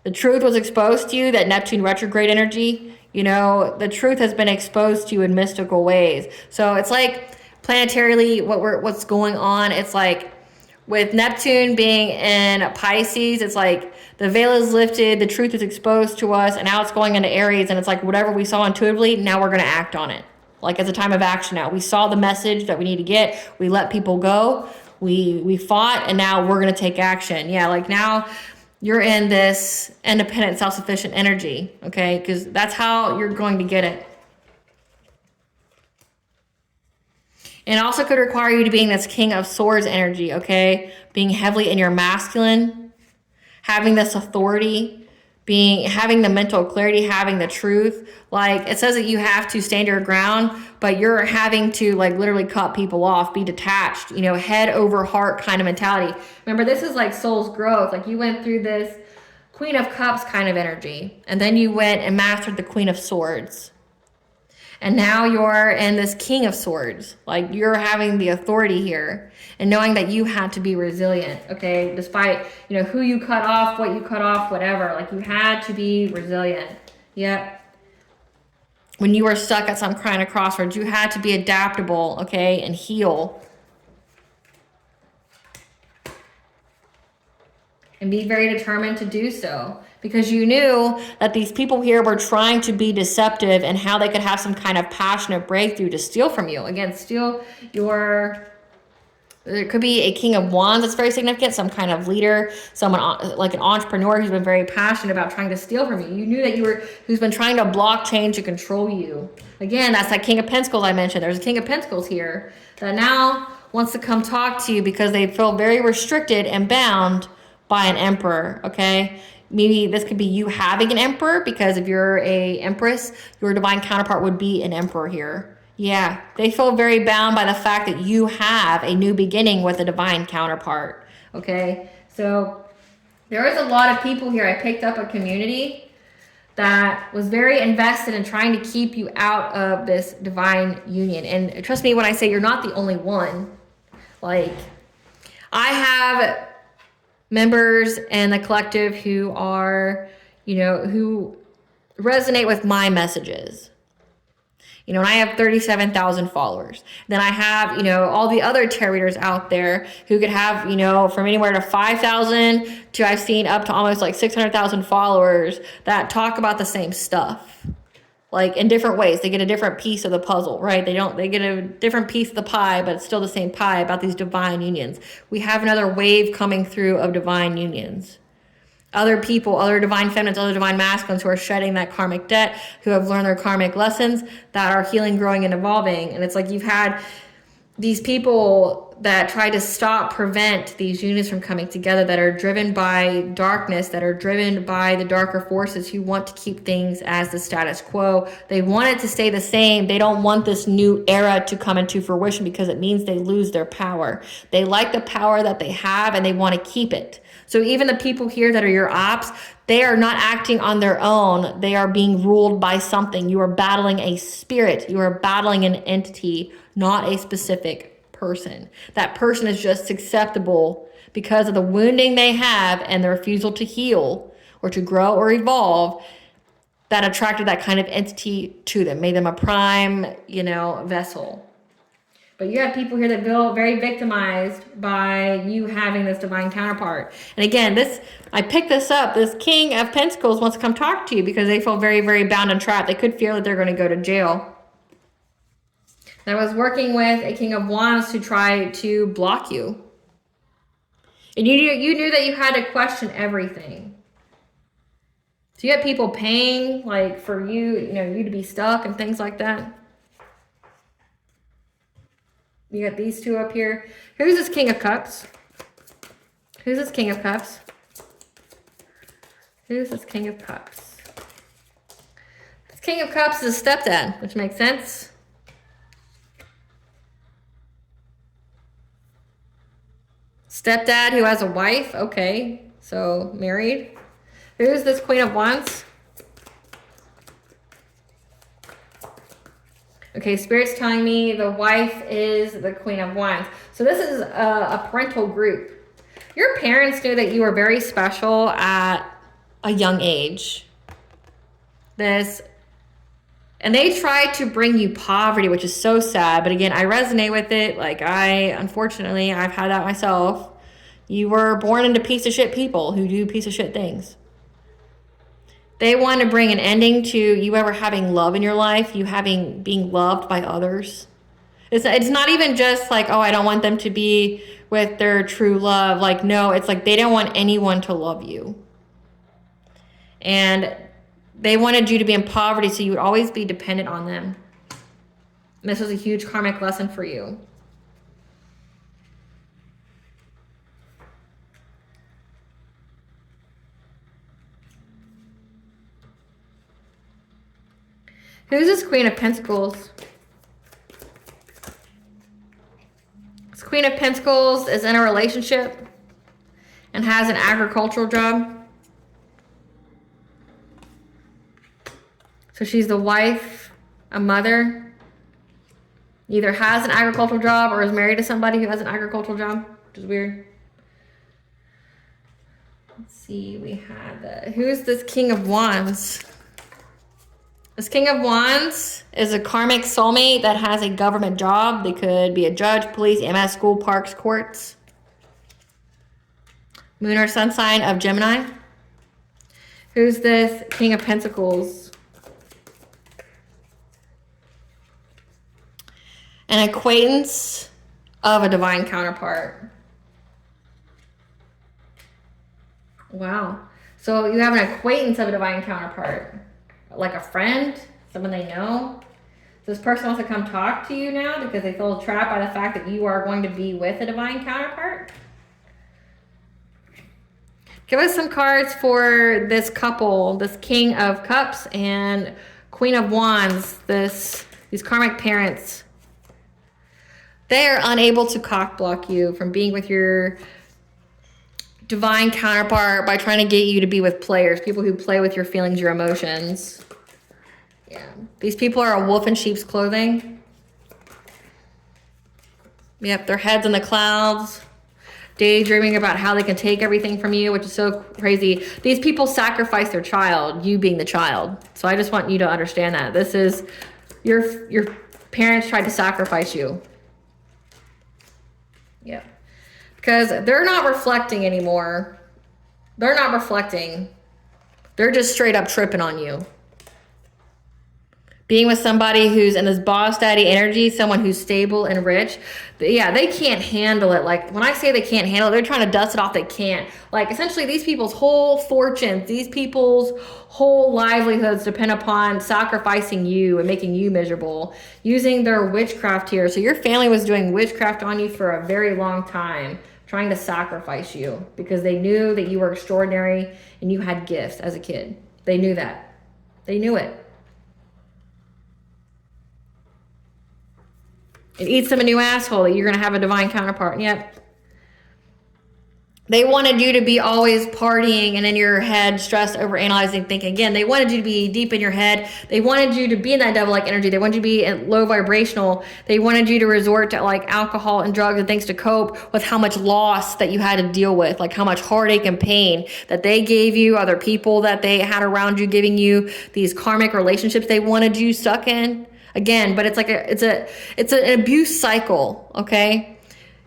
The truth was exposed to you, that Neptune retrograde energy, you know, the truth has been exposed to you in mystical ways. So it's like planetarily what's going on. It's like with Neptune being in Pisces, it's like the veil is lifted, the truth is exposed to us, and now it's going into Aries, and it's like whatever we saw intuitively, now we're going to act on it. Like it's a time of action now. We saw the message that we need to get. We let people go. We fought, and now we're going to take action. Yeah, like now you're in this independent, self-sufficient energy, okay? Because that's how you're going to get it. And it also could require you to be in this King of Swords energy, okay? Being heavily in your masculine, having this authority, having the mental clarity, having the truth. Like, it says that you have to stand your ground, but you're having to like literally cut people off, be detached, you know, head over heart kind of mentality. Remember, this is like soul's growth. Like, you went through this Queen of Cups kind of energy, and then you went and mastered the Queen of Swords. And now you're in this King of Swords. Like, you're having the authority here and knowing that you had to be resilient, okay? Despite, you know, who you cut off, what you cut off, whatever. Like, you had to be resilient. Yep. When you were stuck at some kind of crossroads, you had to be adaptable, okay, and heal. And be very determined to do so, because you knew that these people here were trying to be deceptive and how they could have some kind of passionate breakthrough to steal from you. Again, steal your... There could be a King of Wands that's very significant, some kind of leader, someone like an entrepreneur who's been very passionate about trying to steal from you. You knew that who's been trying to block, change, and control you. Again, that's that King of Pentacles I mentioned. There's a King of Pentacles here that now wants to come talk to you because they feel very restricted and bound by an emperor, okay? Maybe this could be you having an emperor, because if you're a empress, your divine counterpart would be an emperor here. Yeah, they feel very bound by the fact that you have a new beginning with a divine counterpart, okay? So there is a lot of people here. I picked up a community that was very invested in trying to keep you out of this divine union. And trust me when I say you're not the only one. Like, I have members in the collective who are, you know, who resonate with my messages. You know, and I have 37,000 followers. Then I have, you know, all the other tarot readers out there who could have, you know, from anywhere to 5,000 to I've seen up to almost like 600,000 followers that talk about the same stuff. Like, in different ways. They get a different piece of the puzzle, right? They get a different piece of the pie, but it's still the same pie about these divine unions. We have another wave coming through of divine unions. Other people, other divine feminines, other divine masculines who are shedding that karmic debt, who have learned their karmic lessons, that are healing, growing, and evolving. And it's like you've had these people that try to prevent these unions from coming together, that are driven by darkness, that are driven by the darker forces who want to keep things as the status quo. They want it to stay the same. They don't want this new era to come into fruition because it means they lose their power. They like the power that they have and they want to keep it. So even the people here that are your ops, they are not acting on their own. They are being ruled by something. You are battling a spirit. You are battling an entity, not a specific person. That person is just susceptible because of the wounding they have and the refusal to heal or to grow or evolve that attracted that kind of entity to them, made them a prime, you know, vessel. But you have people here that feel very victimized by you having this divine counterpart. And again, I picked this up. This King of Pentacles wants to come talk to you because they feel very, very bound and trapped. They could feel that they're going to go to jail. And I was working with a King of Wands to try to block you. And you knew that you had to question everything. So you had people paying, like, for you to be stuck and things like that. You got these two up here. Who's this King of Cups? Who's this King of Cups? Who's this King of Cups? This King of Cups is a stepdad, which makes sense. Stepdad who has a wife. Okay, so married. Who's this Queen of Wands? Okay, Spirit's telling me the wife is the Queen of Wands. So this is a parental group. Your parents knew that you were very special at a young age. And they tried to bring you poverty, which is so sad. But again, I resonate with it. Like, unfortunately, I've had that myself. You were born into piece of shit people who do piece of shit things. They want to bring an ending to you ever having love in your life, you being loved by others. It's not even just like, oh, I don't want them to be with their true love. Like, no, it's like they don't want anyone to love you. And they wanted you to be in poverty so you would always be dependent on them. And this was a huge karmic lesson for you. Who's this Queen of Pentacles? This Queen of Pentacles is in a relationship and has an agricultural job. So she's the wife, a mother, either has an agricultural job or is married to somebody who has an agricultural job, which is weird. Let's see, we had who's this King of Wands? This King of Wands is a karmic soulmate that has a government job. They could be a judge, police, EMS, school, parks, courts. Moon or sun sign of Gemini. Who's this King of Pentacles? An acquaintance of a divine counterpart. Wow. So you have an acquaintance of a divine counterpart. Like a friend, someone they know. So this person wants to come talk to you now because they feel trapped by the fact that you are going to be with a divine counterpart. Give us some cards for this couple, this King of Cups and Queen of Wands, these karmic parents. They are unable to cock block you from being with your divine counterpart by trying to get you to be with players, people who play with your feelings, your emotions. Yeah, these people are a wolf in sheep's clothing. Yep, their heads in the clouds, daydreaming about how they can take everything from you, which is so crazy. These people sacrifice their child, you being the child. So I just want you to understand that. This is, your parents tried to sacrifice you. Yeah. Because they're not reflecting anymore. They're not reflecting. They're just straight up tripping on you. Being with somebody who's in this boss daddy energy, someone who's stable and rich, yeah, they can't handle it. Like, when I say they can't handle it, they're trying to dust it off. They can't. Like, essentially, these people's whole fortunes, these people's whole livelihoods depend upon sacrificing you and making you miserable, using their witchcraft here. So your family was doing witchcraft on you for a very long time, trying to sacrifice you because they knew that you were extraordinary and you had gifts as a kid. They knew that. They knew it. It eats them a new asshole that you're going to have a divine counterpart. Yep. They wanted you to be always partying and in your head, stressed, over analyzing, thinking. Again, they wanted you to be deep in your head. They wanted you to be in that devil-like energy. They wanted you to be in low vibrational. They wanted you to resort to like alcohol and drugs and things to cope with how much loss that you had to deal with, like how much heartache and pain that they gave you, other people that they had around you giving you, these karmic relationships they wanted you stuck in. Again, but it's like it's an abuse cycle, okay?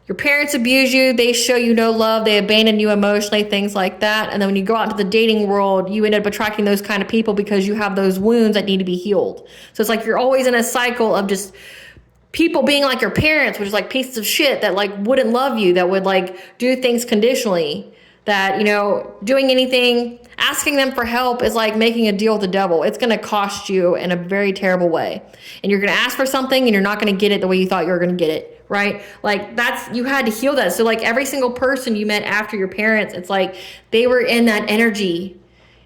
Your parents abuse you, they show you no love, they abandon you emotionally, things like that. And then when you go out into the dating world, you end up attracting those kind of people because you have those wounds that need to be healed. So it's like you're always in a cycle of just people being like your parents, which is like pieces of shit that like wouldn't love you, that would like do things conditionally, that, you know, doing anything, asking them for help is like making a deal with the devil. It's going to cost you in a very terrible way. And you're going to ask for something and you're not going to get it the way you thought you were going to get it, right? Like that's, you had to heal that. So like every single person you met after your parents, it's like they were in that energy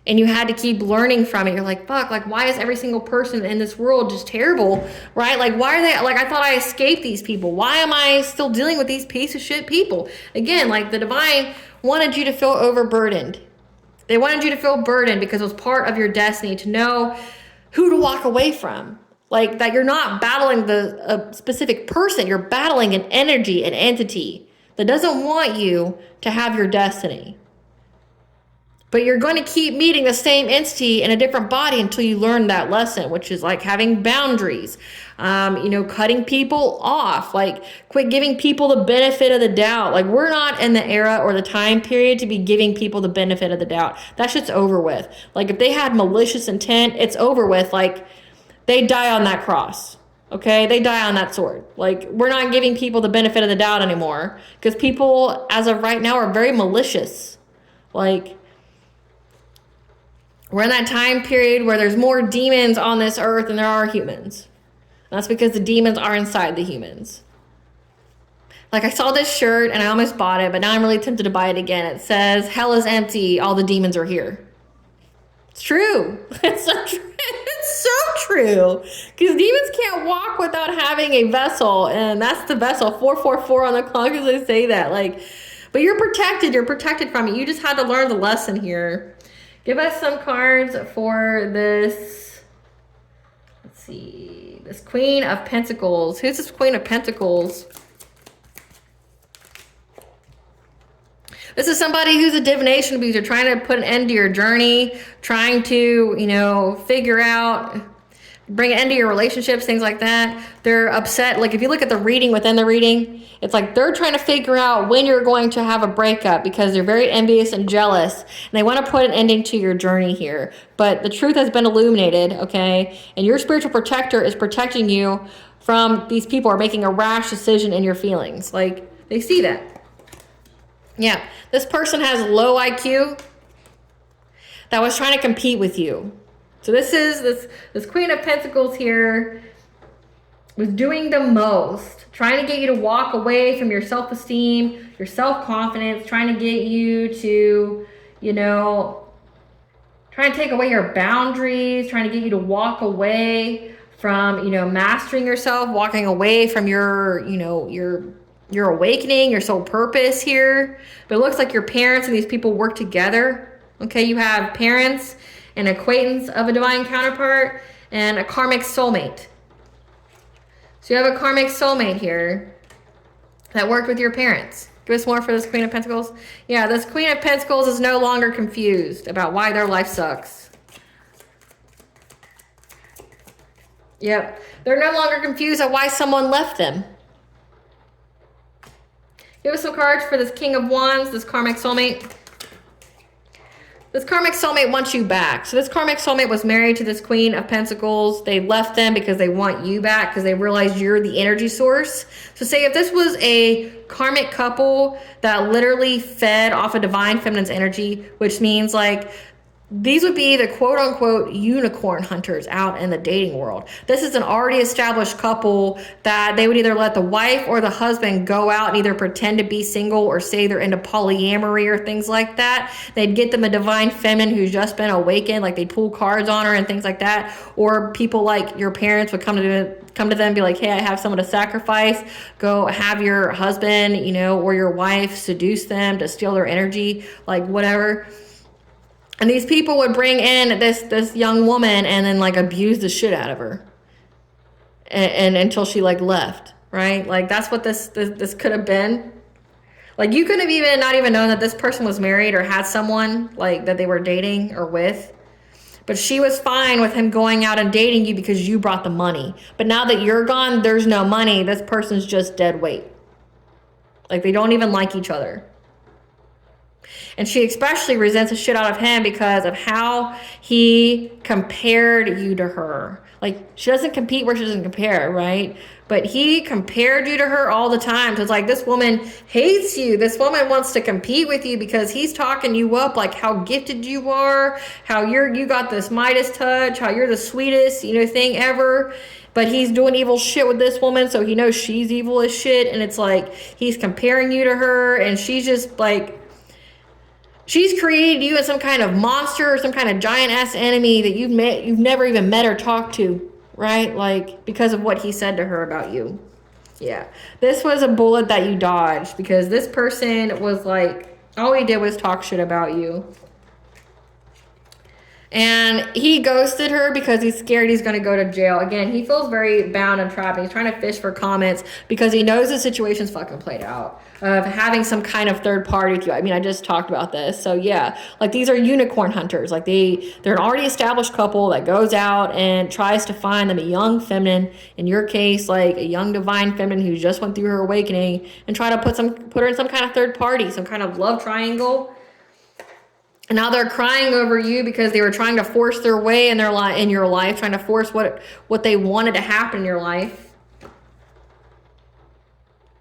and you had to keep learning from it. You're like, fuck, like why is every single person in this world just terrible, right? Like why are they, like I thought I escaped these people. Why am I still dealing with these piece of shit people? Again, like the divine wanted you to feel overburdened. They wanted you to feel burdened because it was part of your destiny to know who to walk away from. Like that you're not battling a specific person. You're battling an energy, an entity that doesn't want you to have your destiny. But you're going to keep meeting the same entity in a different body until you learn that lesson, which is like having boundaries, you know, cutting people off, like quit giving people the benefit of the doubt. Like we're not in the era or the time period to be giving people the benefit of the doubt. That shit's over with. Like if they had malicious intent, it's over with. Like they die on that cross. Okay, they die on that sword. Like we're not giving people the benefit of the doubt anymore because people as of right now are very malicious. Like we're in that time period where there's more demons on this earth than there are humans. And that's because the demons are inside the humans. Like I saw this shirt and I almost bought it, but now I'm really tempted to buy it again. It says, hell is empty, all the demons are here. It's true. It's so true. It's so true. Because demons can't walk without having a vessel. And that's the vessel. 444 on the clock as they say that. Like, but you're protected. You're protected from it. You just had to learn the lesson here. Give us some cards for this. Let's see. This Queen of Pentacles. Who's this Queen of Pentacles? This is somebody who's a divination abuser, trying to put an end to your journey, trying to, you know, figure out, bring an end to your relationships, things like that. They're upset. Like if you look at the reading within the reading, it's like they're trying to figure out when you're going to have a breakup because they're very envious and jealous. And they want to put an ending to your journey here. But the truth has been illuminated, okay? And your spiritual protector is protecting you from these people who are making a rash decision in your feelings. Like they see that. Yeah, this person has low IQ that was trying to compete with you. So this is this Queen of Pentacles here was doing the most, trying to get you to walk away from your self-esteem, your self-confidence, trying to get you to, you know, trying to take away your boundaries, trying to get you to walk away from, you know, mastering yourself, walking away from your, you know, your awakening, your soul purpose here. But it looks like your parents and these people work together. Okay, you have parents, an acquaintance of a divine counterpart, and a karmic soulmate. So you have a karmic soulmate here that worked with your parents. Give us more for this Queen of Pentacles. Yeah, this Queen of Pentacles is no longer confused about why their life sucks. Yep, they're no longer confused at why someone left them. Give us some cards for this King of Wands, this karmic soulmate. This karmic soulmate wants you back. So this karmic soulmate was married to this Queen of Pentacles. They left them because they want you back because they realize you're the energy source. So say if this was a karmic couple that literally fed off of divine feminine's energy, which means like these would be the quote-unquote unicorn hunters out in the dating world. This is an already established couple that they would either let the wife or the husband go out and either pretend to be single or say they're into polyamory or things like that. They'd get them a divine feminine who's just been awakened, like they'd pull cards on her and things like that. Or people like your parents would come to them and be like, hey, I have someone to sacrifice. Go have your husband, you know, or your wife seduce them to steal their energy, like whatever. And these people would bring in this young woman and then like abuse the shit out of her, and until she like left, right? Like that's what this could have been. Like you could have even not even known that this person was married or had someone like that they were dating or with, but she was fine with him going out and dating you because you brought the money. But now that you're gone, there's no money. This person's just dead weight. Like they don't even like each other. And she especially resents the shit out of him because of how he compared you to her. Like, she doesn't compete where she doesn't compare, right? But he compared you to her all the time. So it's like, this woman hates you. This woman wants to compete with you because he's talking you up, like how gifted you are, how you got this Midas touch, how you're the sweetest, you know, thing ever. But he's doing evil shit with this woman, so he knows she's evil as shit. And it's like, he's comparing you to her, and she's just like, she's created you as some kind of monster or some kind of giant-ass enemy that you've never even met or talked to, right? Like, because of what he said to her about you. Yeah. This was a bullet that you dodged because this person was like, all he did was talk shit about you. And he ghosted her because he's scared he's going to go to jail. Again, he feels very bound and trapped. He's trying to fish for comments because he knows the situation's fucking played out of having some kind of third party with you. I mean, I just talked about this. So yeah, like these are unicorn hunters. Like they're an already established couple that goes out and tries to find them a young feminine. In your case, like a young divine feminine who just went through her awakening, and try to put her in some kind of third party, some kind of love triangle. And now they're crying over you because they were trying to force their way in your life, trying to force what they wanted to happen in your life.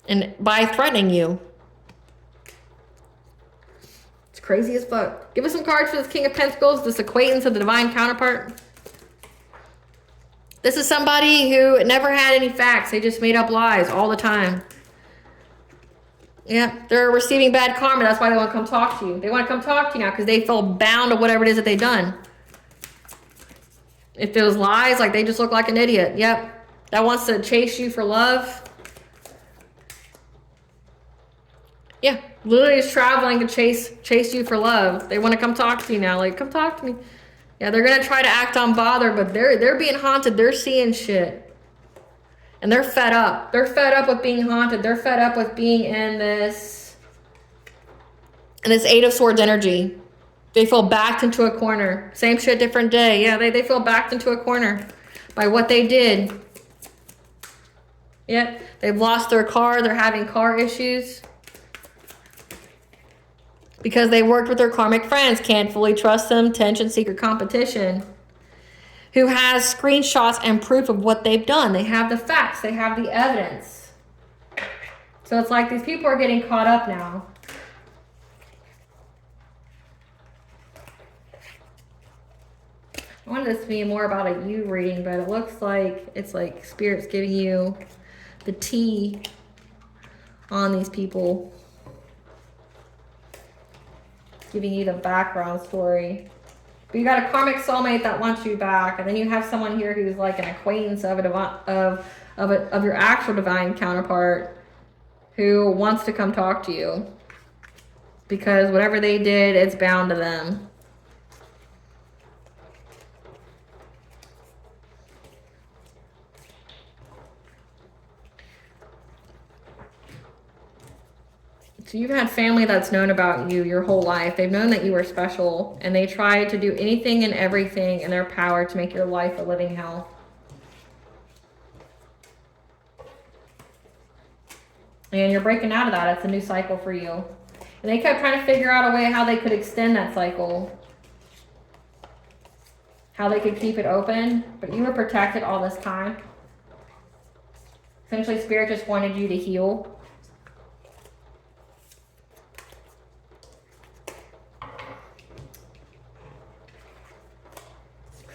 And by threatening you. It's crazy as fuck. Give us some cards for this King of Pentacles, this acquaintance of the divine counterpart. This is somebody who never had any facts. They just made up lies all the time. Yeah, they're receiving bad karma. That's why they want to come talk to you. They want to come talk to you now because they feel bound to whatever it is that they've done. If it was lies, like they just look like an idiot. Yep. That wants to chase you for love. Yeah. Literally is traveling to chase you for love. They want to come talk to you now. Like, come talk to me. Yeah, they're going to try to act on bother, but they're being haunted. They're seeing shit. And they're fed up. They're fed up with being haunted. They're fed up with being in this Eight of Swords energy. They feel backed into a corner. Same shit, different day. Yeah, they feel backed into a corner by what they did. Yep, they've lost their car. They're having car issues. Because they worked with their karmic friends. Can't fully trust them. Tension, seeker, competition. Who has screenshots and proof of what they've done. They have the facts. They have the evidence. So it's like these people are getting caught up now. I wanted this to be more about a you reading, but it looks like it's like Spirit's giving you the tea on these people. Giving you the background story. But you got a karmic soulmate that wants you back, and then you have someone here who's like an acquaintance of your actual divine counterpart who wants to come talk to you. Because whatever they did, it's bound to them. So you've had family that's known about you your whole life. They've known that you were special, and they try to do anything and everything in their power to make your life a living hell. And you're breaking out of that. It's a new cycle for you. And they kept trying to figure out a way how they could extend that cycle. How they could keep it open. But you were protected all this time. Essentially, Spirit just wanted you to heal.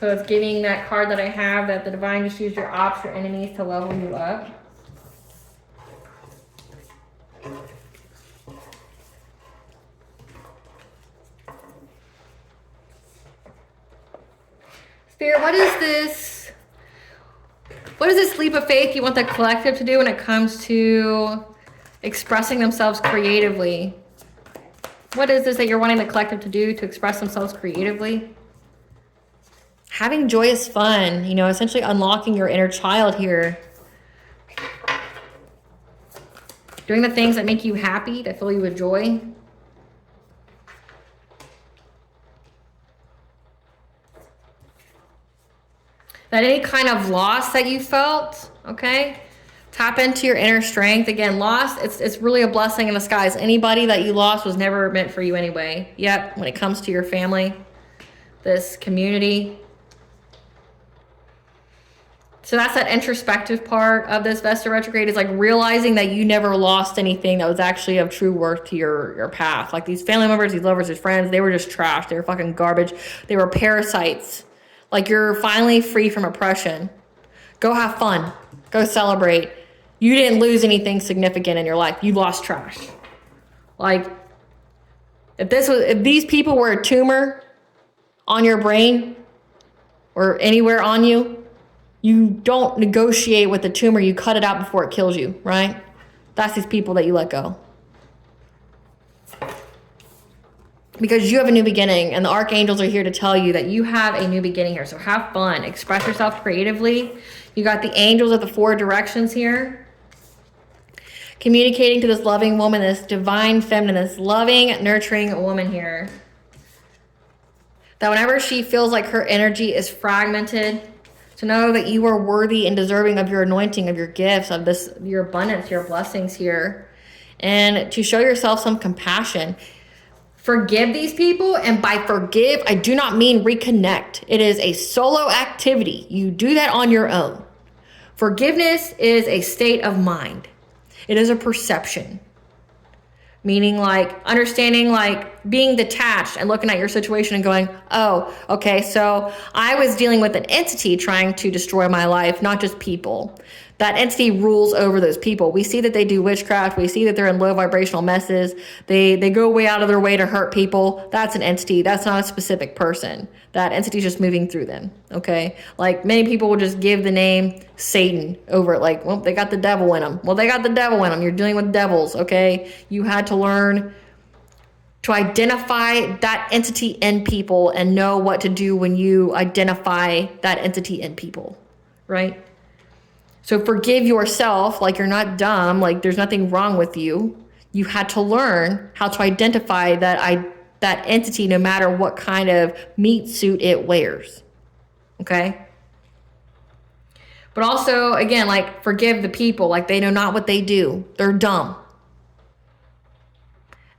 So it's giving that card that I have that the divine just used your ops, your enemies to level you up. Spirit, what is this? What is this leap of faith you want the collective to do when it comes to expressing themselves creatively? What is this that you're wanting the collective to do to express themselves creatively? Having joyous fun, you know, essentially unlocking your inner child here. Doing the things that make you happy, that fill you with joy. That any kind of loss that you felt, okay? Tap into your inner strength. Again, loss, it's really a blessing in disguise. Anybody that you lost was never meant for you anyway. Yep, when it comes to your family, this community. So that's that introspective part of this Vesta retrograde, is like realizing that you never lost anything that was actually of true worth to your path. Like these family members, these lovers, these friends, they were just trash. They were fucking garbage. They were parasites. Like you're finally free from oppression. Go have fun. Go celebrate. You didn't lose anything significant in your life. You lost trash. Like if these people were a tumor on your brain or anywhere on you, you don't negotiate with the tumor. You cut it out before it kills you, right? That's these people that you let go. Because you have a new beginning, and the archangels are here to tell you that you have a new beginning here. So have fun. Express yourself creatively. You got the angels of the four directions here. Communicating to this loving woman, this divine feminine, this loving, nurturing woman here. That whenever she feels like her energy is fragmented, to know that you are worthy and deserving of your anointing, of your gifts, of this, your abundance, your blessings here. And to show yourself some compassion. Forgive these people, and by forgive, I do not mean reconnect. It is a solo activity. You do that on your own. Forgiveness is a state of mind. It is a perception. Meaning like understanding, like being detached and looking at your situation and going, oh, okay, so I was dealing with an entity trying to destroy my life, not just people. That entity rules over those people. We see that they do witchcraft. We see that they're in low vibrational messes. They go way out of their way to hurt people. That's an entity. That's not a specific person. That entity is just moving through them. Okay. Like many people will just give the name Satan over it. Like, well, they got the devil in them. Well, they got the devil in them. You're dealing with devils. Okay. You had to learn to identify that entity in people and know what to do when you identify that entity in people. Right. So forgive yourself, like you're not dumb, like there's nothing wrong with you. You had to learn how to identify that entity no matter what kind of meat suit it wears. Okay? But also, again, like forgive the people, like they know not what they do. They're dumb.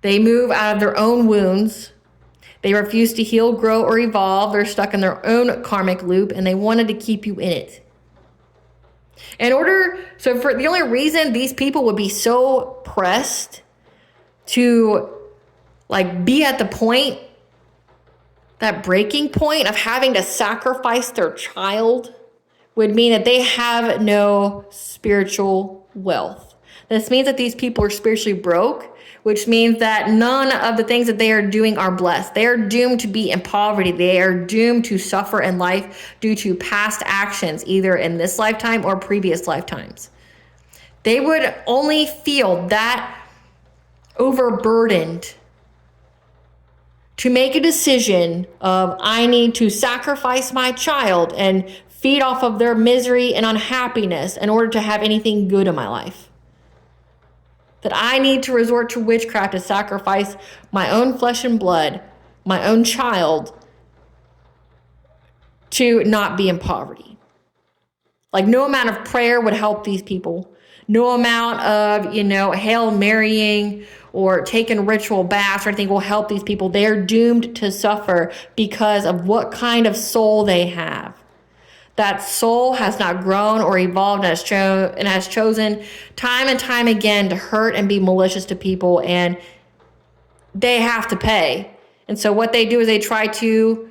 They move out of their own wounds. They refuse to heal, grow, or evolve. They're stuck in their own karmic loop and they wanted to keep you in it. So for the only reason these people would be so pressed to like be at the point, that breaking point of having to sacrifice their child would mean that they have no spiritual wealth. This means that these people are spiritually broke, which means that none of the things that they are doing are blessed. They are doomed to be in poverty. They are doomed to suffer in life due to past actions, either in this lifetime or previous lifetimes. They would only feel that overburdened to make a decision of, I need to sacrifice my child and feed off of their misery and unhappiness in order to have anything good in my life. That I need to resort to witchcraft to sacrifice my own flesh and blood, my own child, to not be in poverty. Like no amount of prayer would help these people. No amount of, Hail Marying or taking ritual baths or anything will help these people. They're doomed to suffer because of what kind of soul they have. That soul has not grown or evolved and has chosen time and time again to hurt and be malicious to people, and they have to pay. And so what they do is they try to,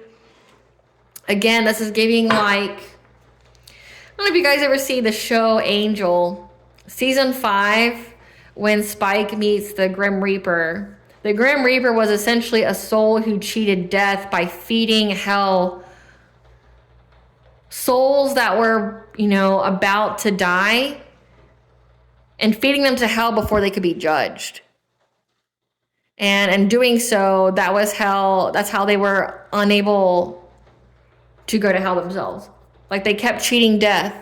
again, this is giving like, I don't know if you guys ever see the show Angel, season 5, when Spike meets the Grim Reaper. The Grim Reaper was essentially a soul who cheated death by feeding hell souls that were, about to die and feeding them to hell before they could be judged. And in doing so, that's how they were unable to go to hell themselves. Like they kept cheating death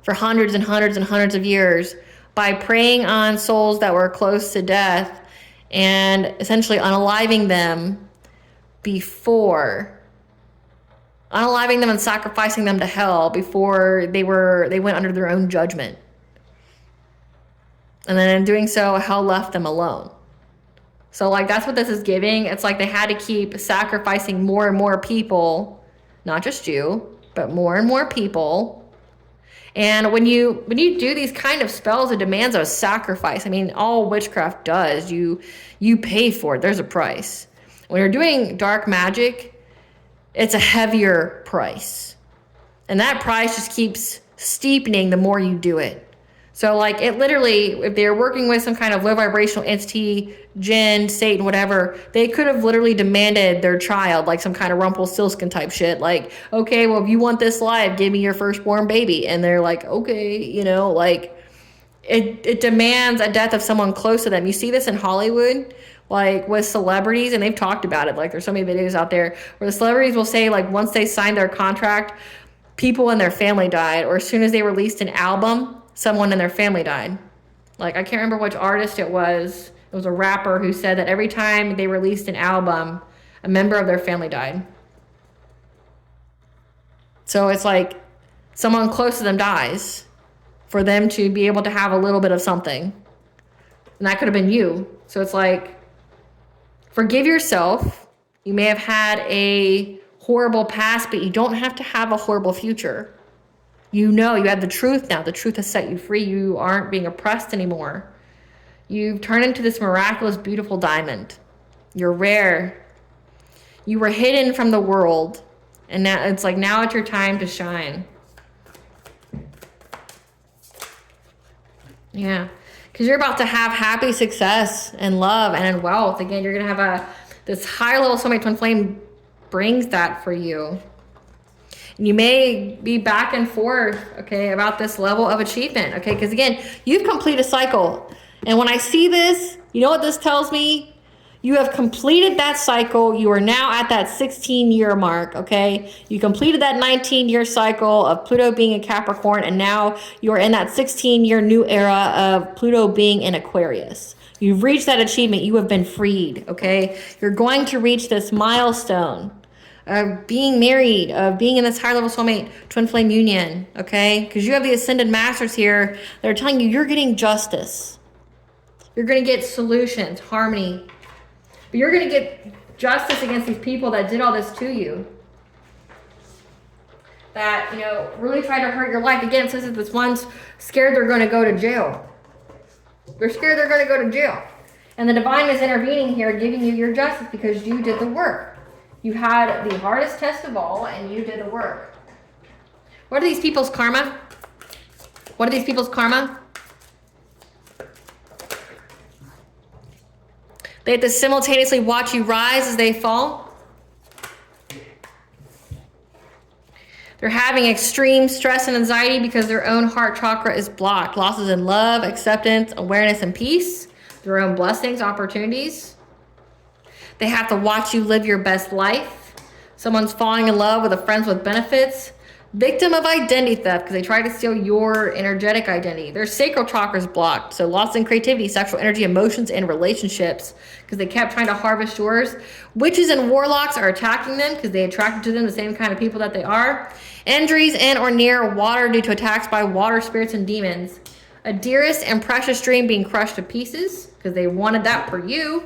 for hundreds and hundreds and hundreds of years by preying on souls that were close to death and essentially unaliving them and sacrificing them to hell before they went under their own judgment. And then in doing so, hell left them alone. So like that's what this is giving. It's like they had to keep sacrificing more and more people, not just you, but more and more people. And when you do these kind of spells, it demands a sacrifice. I mean, all witchcraft does. You pay for it. There's a price. When you're doing dark magic, it's a heavier price. And that price just keeps steepening the more you do it. So like it literally, if they're working with some kind of low vibrational entity, jinn, Satan, whatever, they could have literally demanded their child, like some kind of Rumpelstiltskin type shit. Like, okay, well, if you want this live, give me your firstborn baby. And they're like, okay, like it demands a death of someone close to them. You see this in Hollywood, like with celebrities, and they've talked about it. Like there's so many videos out there where the celebrities will say like once they signed their contract, people in their family died, or as soon as they released an album, someone in their family died. Like I can't remember which artist it was. It was a rapper who said that every time they released an album, a member of their family died. So it's like someone close to them dies for them to be able to have a little bit of something. And that could have been you. So it's like, forgive yourself. You may have had a horrible past, but you don't have to have a horrible future. You have the truth now. The truth has set you free. You aren't being oppressed anymore. You've turned into this miraculous, beautiful diamond. You're rare. You were hidden from the world. And now it's your time to shine. Yeah. Because you're about to have happy success and love and in wealth. Again, you're going to have this higher level soulmate twin flame brings that for you. And you may be back and forth, okay, about this level of achievement, okay? Because again, you've completed a cycle. And when I see this, you know what this tells me? You have completed that cycle. You are now at that 16-year mark, okay? You completed that 19-year cycle of Pluto being in Capricorn, and now you are in that 16-year new era of Pluto being in Aquarius. You've reached that achievement. You have been freed, okay? You're going to reach this milestone of being married, of being in this higher level soulmate twin flame union, okay? Because you have the ascended masters here that are telling you you're getting justice. You're going to get solutions, harmony. But you're going to get justice against these people that did all this to you. That, you know, really tried to hurt your life. Again, it says that this one's scared they're going to go to jail. They're scared they're going to go to jail. And the divine is intervening here, giving you your justice because you did the work. You had the hardest test of all, and you did the work. What are these people's karma? What are these people's karma? They have to simultaneously watch you rise as they fall. They're having extreme stress and anxiety because their own heart chakra is blocked. Losses in love, acceptance, awareness, and peace. Their own blessings, opportunities. They have to watch you live your best life. Someone's falling in love with a friends with benefits. Victim of identity theft because they try to steal your energetic identity. Their sacral chakra is blocked. So loss in creativity, sexual energy, emotions, and relationships because they kept trying to harvest yours. Witches and warlocks are attacking them because they attracted to them the same kind of people that they are. Injuries in or near water due to attacks by water spirits and demons. A dearest and precious dream being crushed to pieces because they wanted that for you.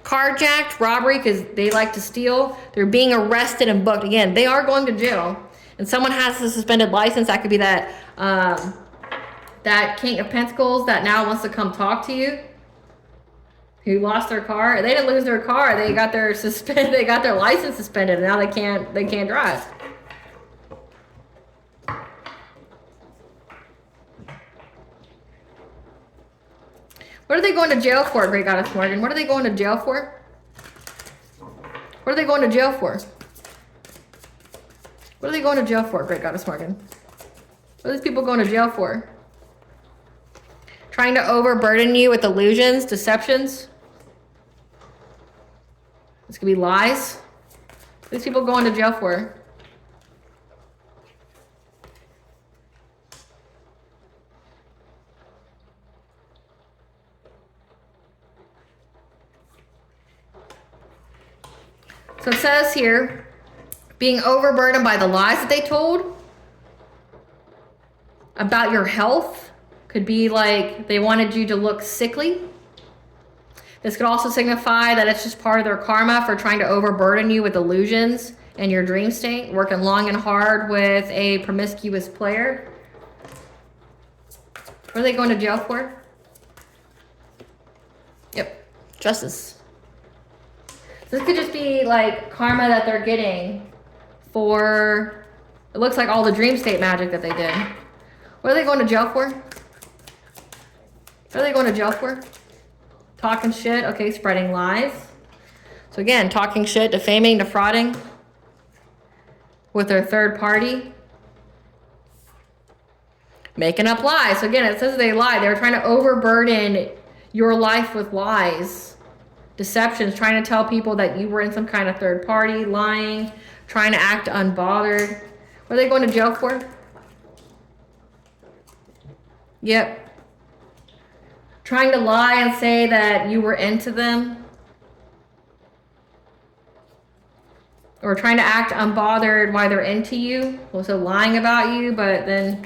Carjacked, robbery because they like to steal. They're being arrested and booked. Again, they are going to jail. And someone has a suspended license. That could be that that King of Pentacles that now wants to come talk to you. Who lost their car? They didn't lose their car. They got their They got their license suspended, and now they can't drive. What are they going to jail for, Great Goddess Morgan? What are they going to jail for? What are they going to jail for? What are they going to jail for, Great Goddess Morgan? What are these people going to jail for? Trying to overburden you with illusions, deceptions. This could be lies. What are these people going to jail for? So it says here, being overburdened by the lies that they told about your health. Could be like they wanted you to look sickly. This could also signify that it's just part of their karma for trying to overburden you with illusions in your dream state, working long and hard with a promiscuous player. What are they going to jail for? Yep, justice. This could just be like karma that they're getting for, it looks like all the dream state magic that they did. What are they going to jail for? What are they going to jail for? Talking shit, okay, spreading lies. So again, talking shit, defaming, defrauding with their third party. Making up lies. So again, it says they lied. They were trying to overburden your life with lies. Deceptions, trying to tell people that you were in some kind of third party, lying, trying to act unbothered. What are they going to jail for? Yep. Trying to lie and say that you were into them. Or trying to act unbothered while they're into you. Also lying about you, but then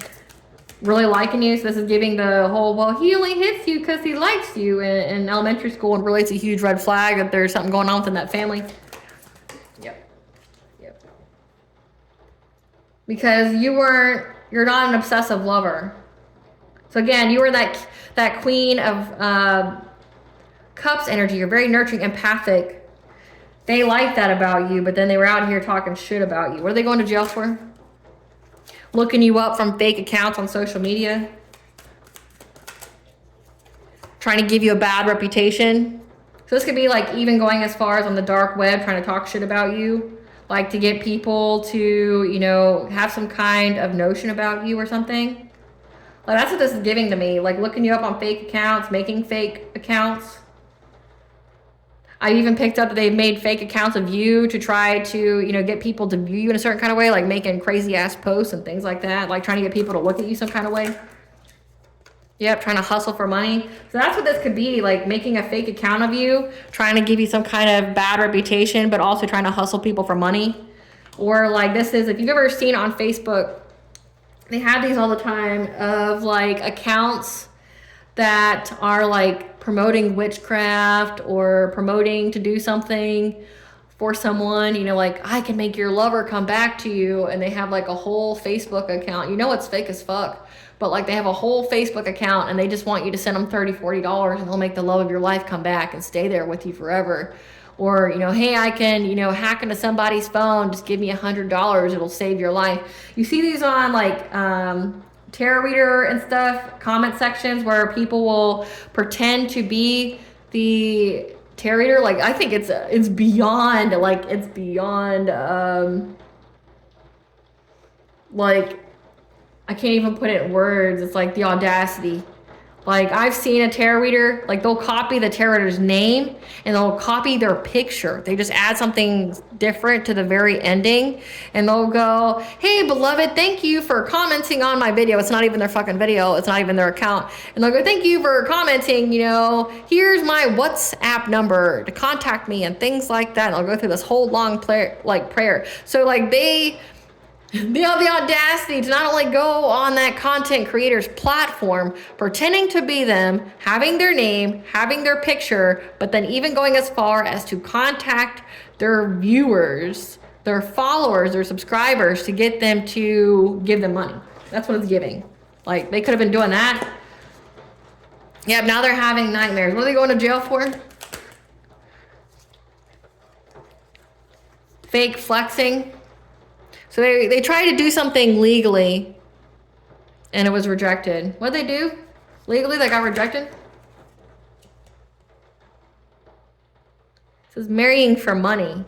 really liking you. So this is giving the whole, well, he only hits you because he likes you in elementary school, and really it's a huge red flag that there's something going on within that family. Yep. Because you're not an obsessive lover. So again, you were that queen of cups energy. You're very nurturing, empathic. They like that about you, but then they were out here talking shit about you. What are they going to jail for? Looking you up from fake accounts on social media. trying to give you a bad reputation. So this could be like even going as far as on the dark web, trying to talk shit about you, like to get people to, you know, have some kind of notion about you or something. Like that's what this is giving to me, like looking you up on fake accounts, making fake accounts. I even picked up that they've made fake accounts of you to try to, you know, get people to view you in a certain kind of way, like making crazy ass posts and things like that, like trying to get people to look at you some kind of way. Yep, trying to hustle for money. So that's what this could be, like making a fake account of you, trying to give you some kind of bad reputation, but also trying to hustle people for money. Or like this is, if you've ever seen on Facebook, they have these all the time of like accounts that are like promoting witchcraft or promoting to do something for someone, you know, like I can make your lover come back to you. And they have like a whole Facebook account. You know, it's fake as fuck. But like they have a whole Facebook account and they just want you to send them $30, $40 and they'll make the love of your life come back and stay there with you forever. Or, you know, hey, I can, you know, hack into somebody's phone, just give me $100, it'll save your life. You see these on like tarot reader and stuff, comment sections where people will pretend to be the tarot reader. Like I think it's beyond, like it's beyond like I can't even put it in words. It's like the audacity. Like I've seen a tarot reader, like they'll copy the tarot reader's name and they'll copy their picture. They just add something different to the very ending and they'll go, hey beloved, thank you for commenting on my video. It's not even their fucking video. It's not even their account. And they'll go, thank you for commenting, you know, here's my WhatsApp number to contact me and things like that. And they'll go through this whole long prayer. So like they have the audacity to not only go on that content creator's platform, pretending to be them, having their name, having their picture, but then even going as far as to contact their viewers, their followers, their subscribers to get them to give them money. That's what it's giving. Like they could have been doing that. Yep, now they're having nightmares. What are they going to jail for? Fake flexing. So they tried to do something legally and it was rejected. What'd they do? Legally, they got rejected? It says marrying for money.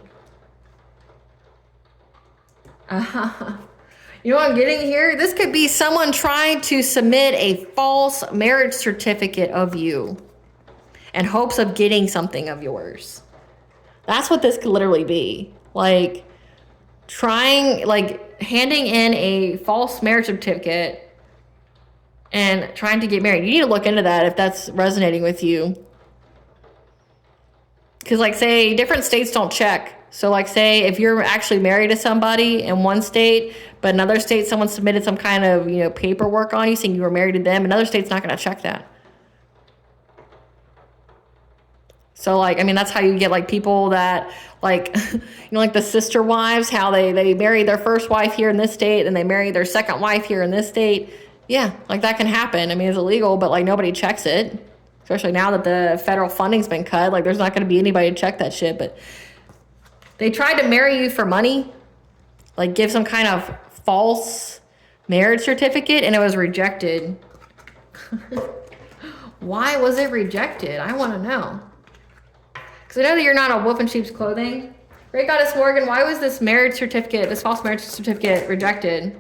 You know what I'm getting here? This could be someone trying to submit a false marriage certificate of you in hopes of getting something of yours. That's what this could literally be. Like, trying, like handing in a false marriage certificate and trying to get married. You need to look into that if that's resonating with you. Because like say different states don't check. So like say if you're actually married to somebody in one state, but another state someone submitted some kind of, you know, paperwork on you saying you were married to them, another state's not going to check that. So like, I mean, that's how you get like people that like, you know, like the sister wives, how they marry their first wife here in this state and they marry their second wife here in this state. Yeah, like that can happen. I mean, it's illegal, but like nobody checks it. Especially now that the federal funding's been cut, like there's not going to be anybody to check that shit. But they tried to marry you for money, like give some kind of false marriage certificate and it was rejected. Why was it rejected? I want to know. Because I know that you're not a wolf in sheep's clothing. Great Goddess Morgan, why was this marriage certificate, this false marriage certificate rejected?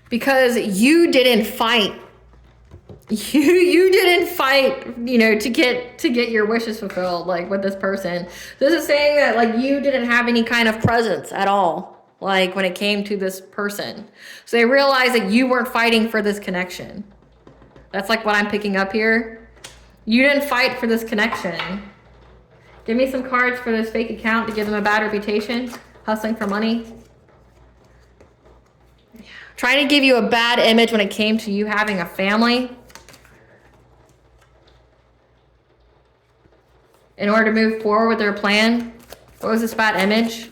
Because you didn't fight. You didn't fight, you know, to get your wishes fulfilled, like with this person. This is saying that like you didn't have any kind of presence at all. Like when it came to this person. So they realized that you weren't fighting for this connection. That's like what I'm picking up here. You didn't fight for this connection. Give me some cards for this fake account to give them a bad reputation. Hustling for money. Trying to give you a bad image when it came to you having a family. In order to move forward with their plan. What was this bad image?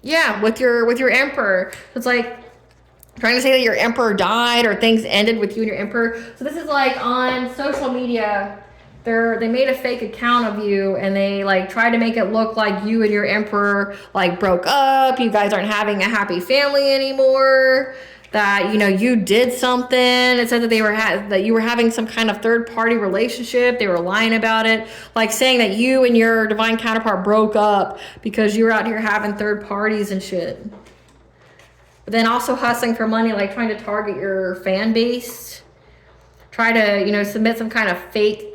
Yeah, with your emperor. It's like trying to say that your emperor died or things ended with you and your emperor. So this is like on social media. they made a fake account of you, and they like tried to make it look like you and your emperor like broke up. You guys aren't having a happy family anymore. That, you know, you did something. It said that that you were having some kind of third party relationship. They were lying about it, like saying that you and your divine counterpart broke up because you were out here having third parties and shit. But then also hustling for money, like trying to target your fan base. Try to, you know, submit some kind of fake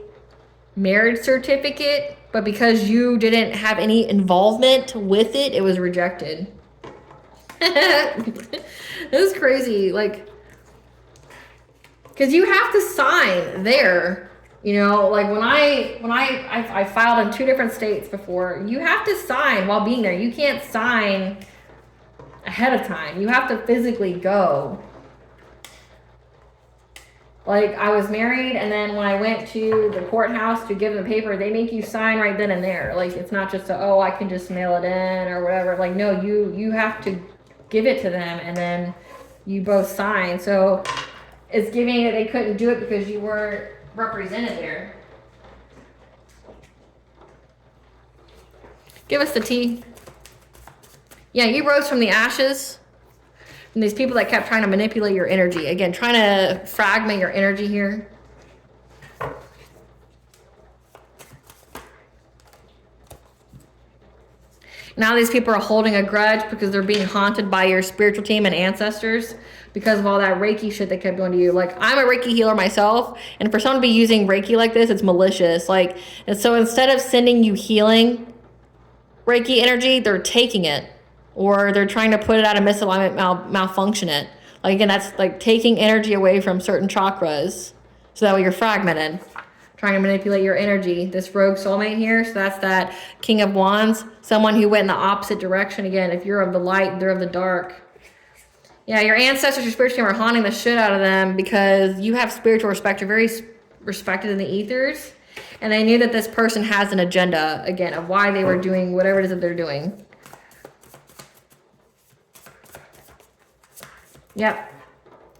marriage certificate, but because you didn't have any involvement with it, it was rejected. It was crazy, like, because you have to sign there, you know, like when I filed in 2 different states before. You have to sign while being there. You can't sign ahead of time. You have to physically go. Like, I was married, and then when I went to the courthouse to give them the paper, they make you sign right then and there. Like, it's not just oh, I can just mail it in or whatever. Like, no, you have to give it to them, and then you both sign. So it's giving that they couldn't do it because you weren't represented there. Give us the tea. Yeah, you rose from the ashes. And these people that kept trying to manipulate your energy. Again, trying to fragment your energy here. Now these people are holding a grudge because they're being haunted by your spiritual team and ancestors because of all that Reiki shit they kept doing to you. Like, I'm a Reiki healer myself, and for someone to be using Reiki like this, it's malicious. Like, and so instead of sending you healing Reiki energy, they're taking it, or they're trying to put it out of misalignment, malfunction it. Like, again, that's like taking energy away from certain chakras so that way you're fragmented. Trying to manipulate your energy. This rogue soulmate here, so that's that King of Wands, someone who went in the opposite direction. Again, if you're of the light, they're of the dark. Yeah, your ancestors, your spiritual team are haunting the shit out of them because you have spiritual respect. You're very respected in the ethers, and they knew that this person has an agenda, again, of why they were doing whatever it is that they're doing. Yep.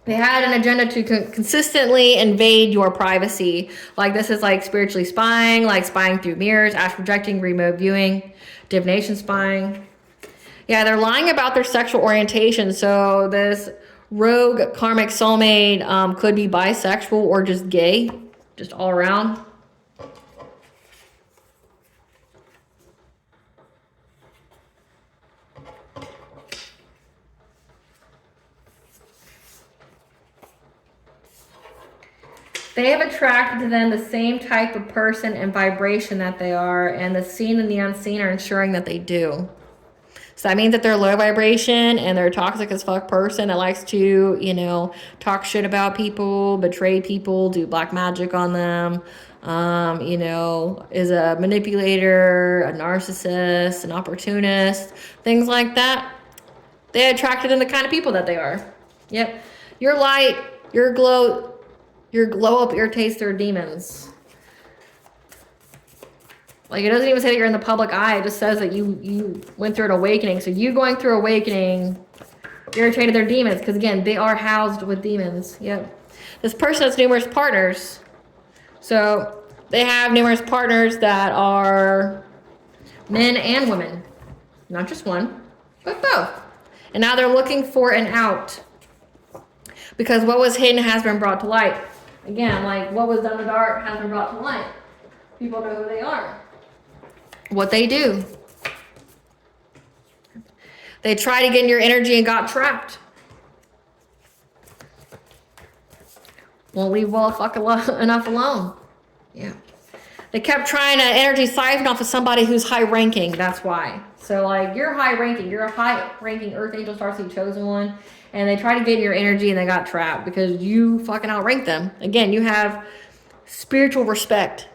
They had an agenda to consistently invade your privacy. Like, this is like spiritually spying, like spying through mirrors, astral projecting, remote viewing, divination spying. Yeah, they're lying about their sexual orientation. So this rogue karmic soulmate could be bisexual or just gay, just all around. They have attracted to them the same type of person and vibration that they are, and the seen and the unseen are ensuring that they do. So that means that they're low vibration and they're a toxic as fuck person that likes to, you know, talk shit about people, betray people, do black magic on them, you know, is a manipulator, a narcissist, an opportunist, things like that. They attracted them the kind of people that they are. Yep. Your light, your glow up irritates their demons. Like, it doesn't even say that you're in the public eye. It just says that you went through an awakening. So you going through awakening irritated their demons. Because, again, they are housed with demons. Yep. This person has numerous partners. So they have numerous partners that are men and women. Not just one, but both. And now they're looking for an out. Because what was hidden has been brought to light. Again, like, what was done in the dark has been brought to light. People know who they are. What they do. They tried to get in your energy and got trapped. Won't leave well enough alone. Yeah. They kept trying to energy siphon off of somebody who's high ranking. That's why. So, like, you're high ranking. You're a high ranking Earth Angel Starseed chosen one. And they tried to get in your energy and they got trapped because you fucking outranked them. Again, you have spiritual respect.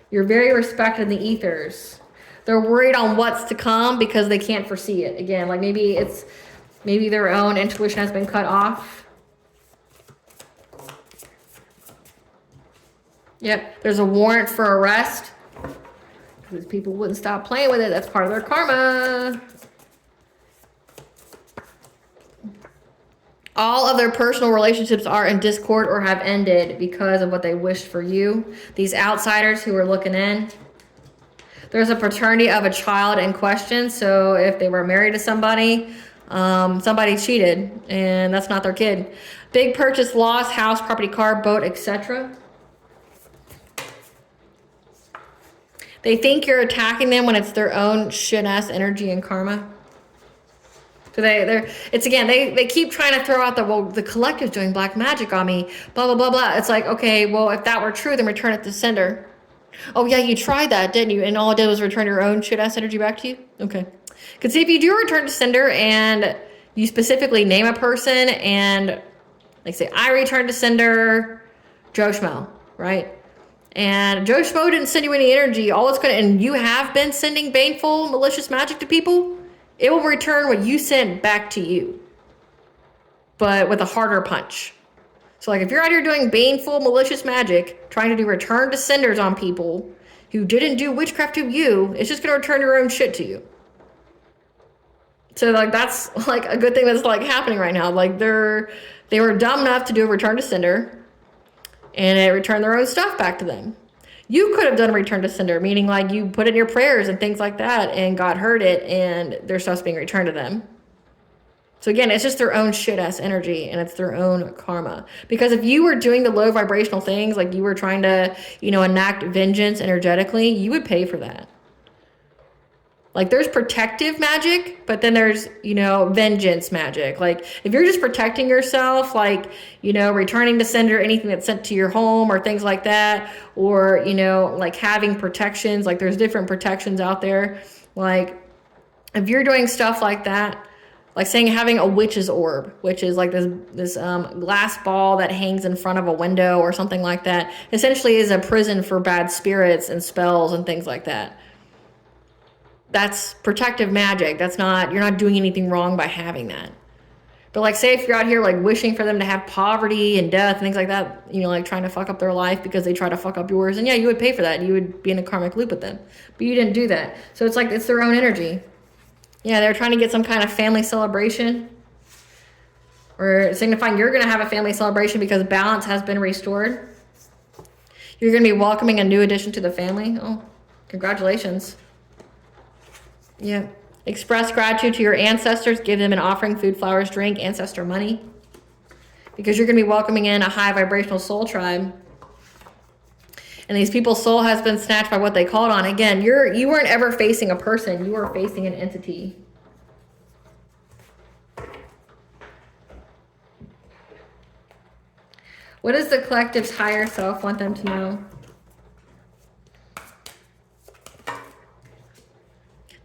You're very respected in the ethers. They're worried on what's to come because they can't foresee it. Again, like, maybe their own intuition has been cut off. Yep, there's a warrant for arrest because people wouldn't stop playing with it. That's part of their karma. All of their personal relationships are in discord or have ended because of what they wished for you. These outsiders who are looking in. There's a paternity of a child in question. So if they were married to somebody, somebody cheated and that's not their kid. Big purchase, loss, house, property, car, boat, etc. They think you're attacking them when it's their own shit-ass energy and karma. So they keep trying to throw out the collective's doing black magic on me, blah, blah, blah, blah. It's like, okay, well, if that were true, then return it to sender. Oh, yeah, you tried that, didn't you? And all it did was return your own shit-ass energy back to you? Okay. Because see, if you do return to sender and you specifically name a person and, like, say, I return to sender Joe Schmo, right? And Joe Schmo didn't send you any energy. All it's going to, and you have been sending baneful, malicious magic to people, it will return what you sent back to you, but with a harder punch. So like if you're out here doing baneful, malicious magic, trying to do return to senders on people who didn't do witchcraft to you, it's just going to return your own shit to you. So like that's like a good thing that's like happening right now. Like they were dumb enough to do a return to sender and it returned their own stuff back to them. You could have done a return to sender, meaning like you put in your prayers and things like that and God heard it and their stuff's being returned to them. So again, it's just their own shit-ass energy and it's their own karma. Because if you were doing the low vibrational things, like you were trying to, enact vengeance energetically, you would pay for that. Like there's protective magic, but then there's, vengeance magic. Like if you're just protecting yourself, like, returning to sender anything that's sent to your home or things like that, or, like having protections, like there's different protections out there. Like if you're doing stuff like that, like saying having a witch's orb, which is like this glass ball that hangs in front of a window or something like that, essentially is a prison for bad spirits and spells and things like that. That's protective magic. You're not doing anything wrong by having that. But like say if you're out here like wishing for them to have poverty and death and things like that, like trying to fuck up their life because they try to fuck up yours, and yeah, you would pay for that. You would be in a karmic loop with them. But you didn't do that. So it's like it's their own energy. Yeah, they're trying to get some kind of family celebration or signifying you're going to have a family celebration because balance has been restored. You're going to be welcoming a new addition to the family. Oh, congratulations. Yeah. Express gratitude to your ancestors. Give them an offering, food, flowers, drink, ancestor money. Because you're going to be welcoming in a high vibrational soul tribe. And these people's soul has been snatched by what they called on. Again, you weren't ever facing a person. You were facing an entity. What does the collective's higher self want them to know?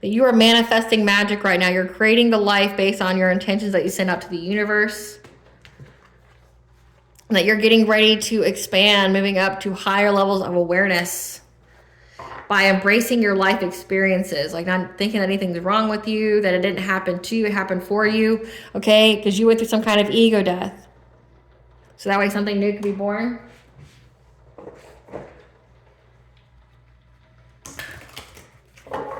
That you are manifesting magic right now. You're creating the life based on your intentions that you send out to the universe. And that you're getting ready to expand, moving up to higher levels of awareness by embracing your life experiences. Like not thinking that anything's wrong with you, that it didn't happen to you, it happened for you, okay? Because you went through some kind of ego death. So that way something new could be born.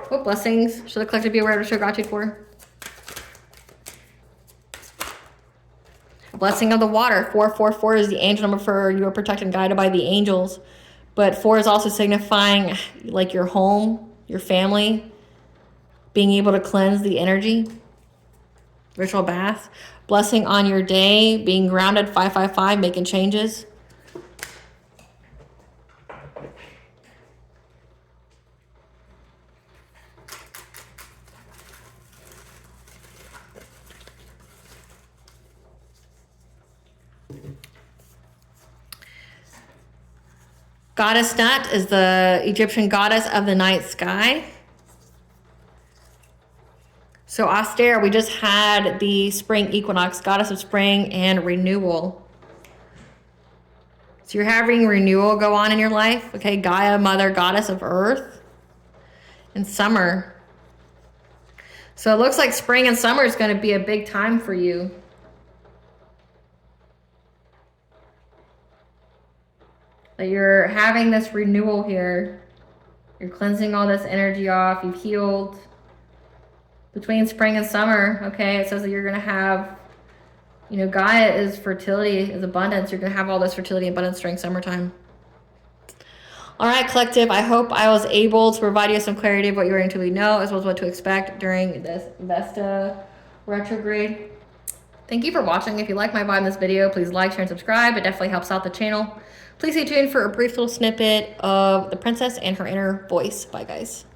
What blessings should the collective be aware of to show gratitude for? Blessing of the water. 444 is the angel number for you are protected and guided by the angels. But 4 is also signifying like your home, your family, being able to cleanse the energy. Ritual bath. Blessing on your day, being grounded. 555, making changes. Goddess Nut is the Egyptian goddess of the night sky. So austere, we just had the spring equinox, goddess of spring and renewal. So you're having renewal go on in your life. Okay, Gaia, mother, goddess of earth. And summer. So it looks like spring and summer is going to be a big time for you. That you're having this renewal here. You're cleansing all this energy off. You've healed. Between spring and summer, okay, it says that you're going to have You know, Gaia is fertility, is abundance. You're going to have all this fertility and abundance during summertime. All right, collective, I hope I was able to provide you some clarity of what you're going to know, as well as what to expect during this Vesta retrograde. Thank you for watching. If you like my vibe in this video, please like, share, and subscribe. It definitely helps out the channel. Please stay tuned for a brief little snippet of the princess and her inner voice. Bye, guys.